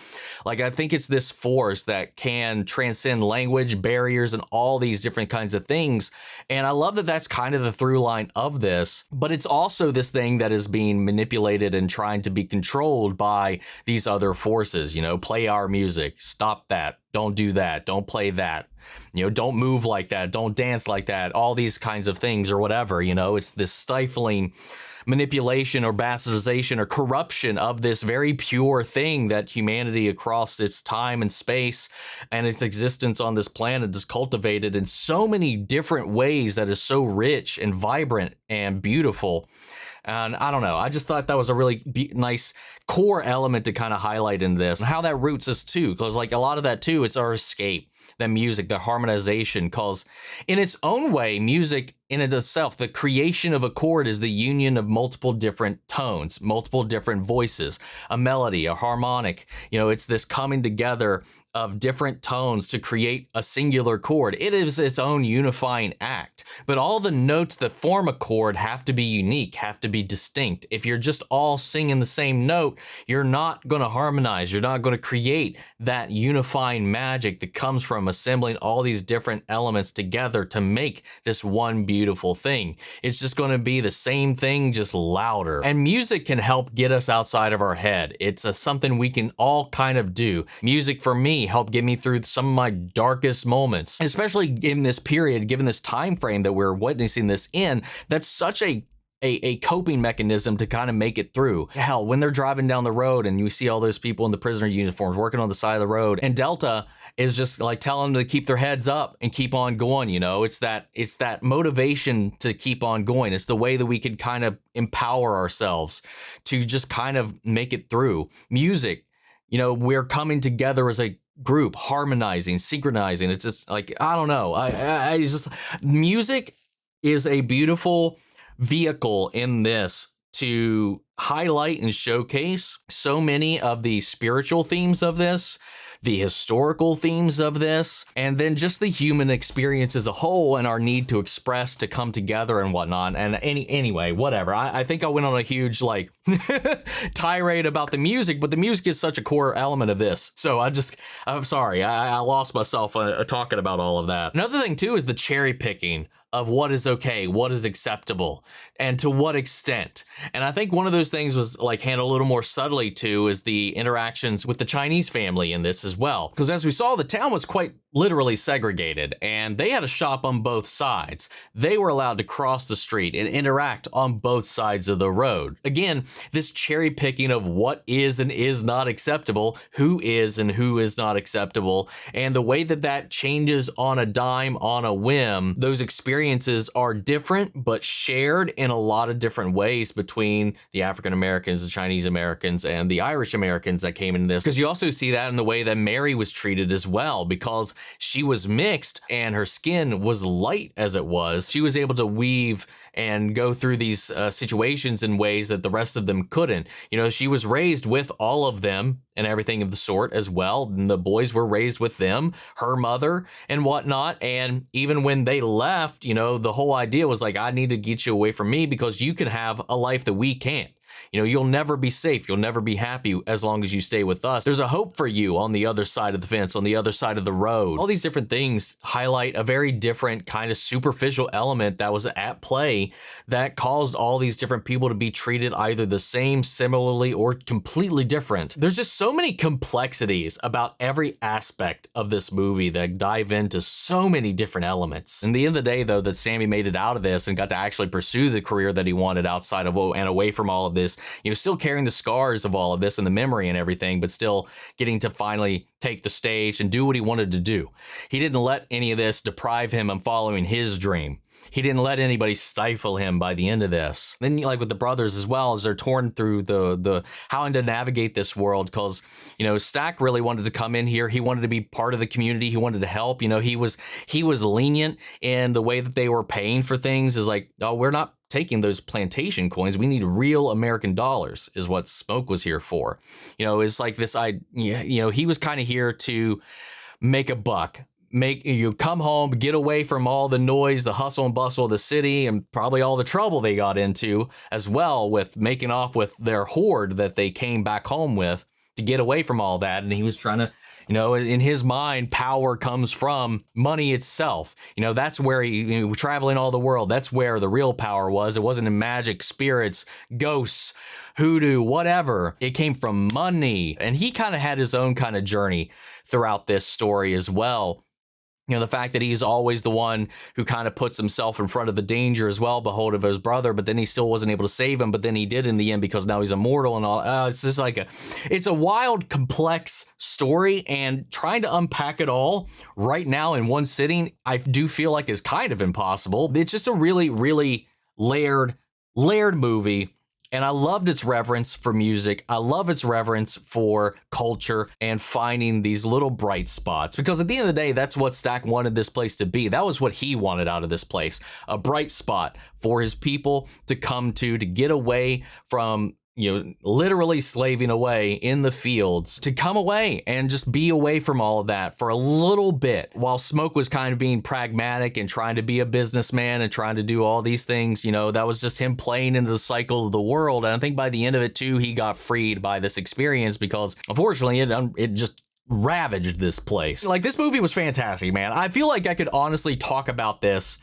Like, I think it's this force that can transcend language barriers and all these different kinds of things. And I love that that's kind of the through line of this, but it's also this thing that is being manipulated and trying to be controlled by these other forces. Play our music, stop that. Don't do that. Don't play that. Don't move like that. Don't dance like that. All these kinds of things or whatever. It's this stifling manipulation or bastardization or corruption of this very pure thing that humanity across its time and space and its existence on this planet is cultivated in so many different ways that is so rich and vibrant and beautiful. And I don't know, I just thought that was a really nice core element to kind of highlight in this, and how that roots us too, because like a lot of that too, it's our escape. than music, the harmonization, because in its own way, music in it itself, the creation of a chord is the union of multiple different tones, multiple different voices, a melody, a harmonic. It's this coming together of different tones to create a singular chord. It is its own unifying act, but all the notes that form a chord have to be unique, have to be distinct. If you're just all singing the same note, you're not going to harmonize. You're not going to create that unifying magic that comes from assembling all these different elements together to make this one beautiful thing. It's just going to be the same thing, just louder. And music can help get us outside of our head. It's something we can all kind of do. Music for me helped get me through some of my darkest moments, especially in this period, given this time frame that we're witnessing this in. That's such a coping mechanism to kind of make it through. Hell, when they're driving down the road and you see all those people in the prisoner uniforms working on the side of the road, and Delta is just like telling them to keep their heads up and keep on going. It's that motivation to keep on going. It's the way that we can kind of empower ourselves to just kind of make it through. Music, we're coming together as a group, harmonizing, synchronizing. It's just like, I don't know. I just, music is a beautiful vehicle in this to highlight and showcase so many of the spiritual themes of this, the historical themes of this, and then just the human experience as a whole and our need to express, to come together and whatnot. And anyway, whatever. I think I went on a huge tirade about the music, but the music is such a core element of this. So I'm sorry. I lost myself talking about all of that. Another thing too is the cherry picking of what is okay, what is acceptable, and to what extent. And I think one of those things was handled a little more subtly too, is the interactions with the Chinese family in this as well. Because as we saw, the town was quite literally segregated, and they had a shop on both sides. They were allowed to cross the street and interact on both sides of the road. Again, this cherry picking of what is and is not acceptable, who is and who is not acceptable, and the way that changes on a dime, on a whim. Those experiences are different, but shared in a lot of different ways between the African Americans, the Chinese Americans, and the Irish Americans that came in this. Because you also see that in the way that Mary was treated as well, because she was mixed and her skin was light as it was. She was able to weave and go through these situations in ways that the rest of them couldn't. She was raised with all of them and everything of the sort as well. And the boys were raised with them, her mother and whatnot. And even when they left, the whole idea was I need to get you away from me because you can have a life that we can't. You'll never be safe. You'll never be happy as long as you stay with us. There's a hope for you on the other side of the fence, on the other side of the road. All these different things highlight a very different kind of superficial element that was at play that caused all these different people to be treated either the same, similarly, or completely different. There's just so many complexities about every aspect of this movie that dive into so many different elements. In the end of the day, though, that Sammy made it out of this and got to actually pursue the career that he wanted outside of and away from all of this, still carrying the scars of all of this and the memory and everything, but still getting to finally take the stage and do what he wanted to do. He didn't let any of this deprive him of following his dream. He didn't let anybody stifle him by the end of this. Then with the brothers as well, as they're torn through the how to navigate this world, because Stack really wanted to come in here. He wanted to be part of the community. He wanted to help. He was lenient in the way that they were paying for things. Is we're not taking those plantation coins. We need real American dollars is what Smoke was here for. It's this idea, he was kind of here to make a buck. You come home, get away from all the noise, the hustle and bustle of the city, and probably all the trouble they got into as well with making off with their hoard that they came back home with, to get away from all that. And he was trying to, in his mind, power comes from money itself. That's where he traveling all the world. That's where the real power was. It wasn't in magic, spirits, ghosts, hoodoo, whatever. It came from money. And he kind of had his own kind of journey throughout this story as well. The fact that he's always the one who kind of puts himself in front of the danger as well, behold of his brother, but then he still wasn't able to save him, but then he did in the end because now he's immortal and all. It's just it's a wild, complex story, and trying to unpack it all right now in one sitting, I do feel like is kind of impossible. It's just a really, really layered movie. And I loved its reverence for music. I love its reverence for culture and finding these little bright spots. Because at the end of the day, that's what Stack wanted this place to be. That was what he wanted out of this place. A bright spot for his people to come to get away from, literally slaving away in the fields, to come away and just be away from all of that for a little bit. While Smoke was kind of being pragmatic and trying to be a businessman and trying to do all these things, that was just him playing into the cycle of the world. And I think by the end of it too, he got freed by this experience because unfortunately it just ravaged this place. Like, this movie was fantastic, man. I feel like I could honestly talk about this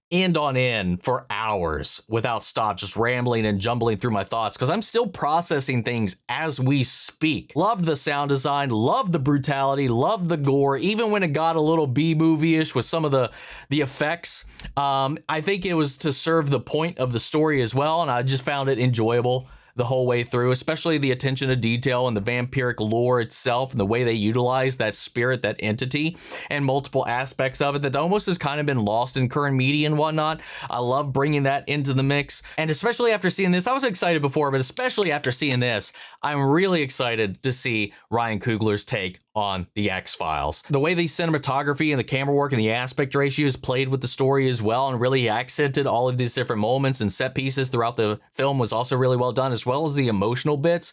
end on end for hours without stop, just rambling and jumbling through my thoughts because I'm still processing things as we speak. Loved the sound design, loved the brutality, loved the gore, even when it got a little B-movie-ish with some of the effects. I think it was to serve the point of the story as well, and I just found it enjoyable the whole way through, especially the attention to detail and the vampiric lore itself and the way they utilize that spirit, that entity, and multiple aspects of it that almost has kind of been lost in current media and whatnot. I love bringing that into the mix. And especially after seeing this, I was excited before, but especially after seeing this, I'm really excited to see Ryan Coogler's take on the X-Files. The way the cinematography and the camera work and the aspect ratios played with the story as well and really accented all of these different moments and set pieces throughout the film was also really well done, as well as the emotional bits,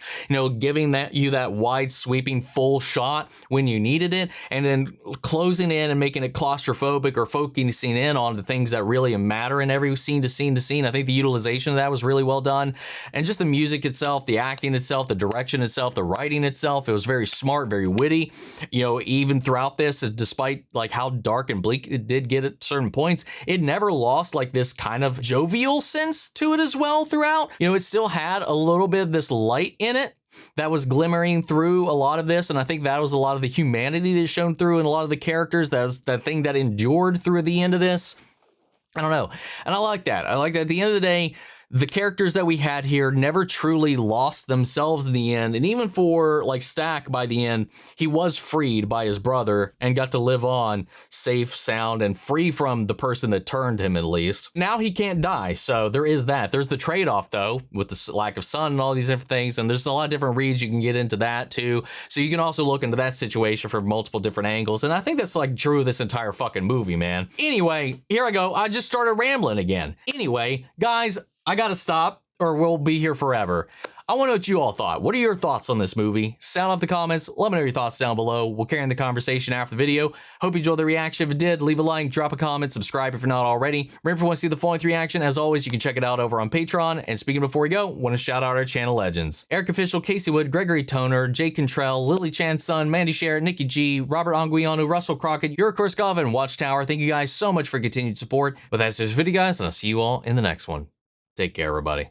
giving you that wide sweeping full shot when you needed it, and then closing in and making it claustrophobic or focusing in on the things that really matter in every scene to scene to scene. I think the utilization of that was really well done. And just the music itself, the acting itself, the direction itself, the writing itself, it was very smart, very witty. Even throughout this, despite like how dark and bleak it did get at certain points, it never lost like this kind of jovial sense to it as well throughout. It still had a little bit of this light in it that was glimmering through a lot of this, and I think that was a lot of the humanity that's shown through in a lot of the characters. That was that thing that endured through the end of this. I don't know, and I like that. I like that at the end of the day, the characters that we had here never truly lost themselves in the end. And even for like Stack, by the end, he was freed by his brother and got to live on safe, sound, and free from the person that turned him, at least. Now he can't die, so there is that. There's the trade-off, though, with the lack of sun and all these different things. And there's a lot of different reads you can get into that, too. So you can also look into that situation from multiple different angles. And I think that's like true of this entire fucking movie, man. Anyway, here I go. I just started rambling again. Anyway, guys, I gotta stop or we'll be here forever. I want to know what you all thought. What are your thoughts on this movie? Sound off the comments. Let me know your thoughts down below. We'll carry on the conversation after the video. Hope you enjoyed the reaction. If you did, leave a like, drop a comment, subscribe if you're not already. Remember, if you want to see the full-length reaction, as always, you can check it out over on Patreon. And speaking before we go, want to shout out our channel legends: Eric Official, Casey Wood, Gregory Toner, Jake Contrell, Lily Chan's son, Mandy Sher, Nikki G, Robert Anguiano, Russell Crockett, Your Course Gov, and Watchtower. Thank you guys so much for continued support. But that's this video, guys, and I'll see you all in the next one. Take care, everybody.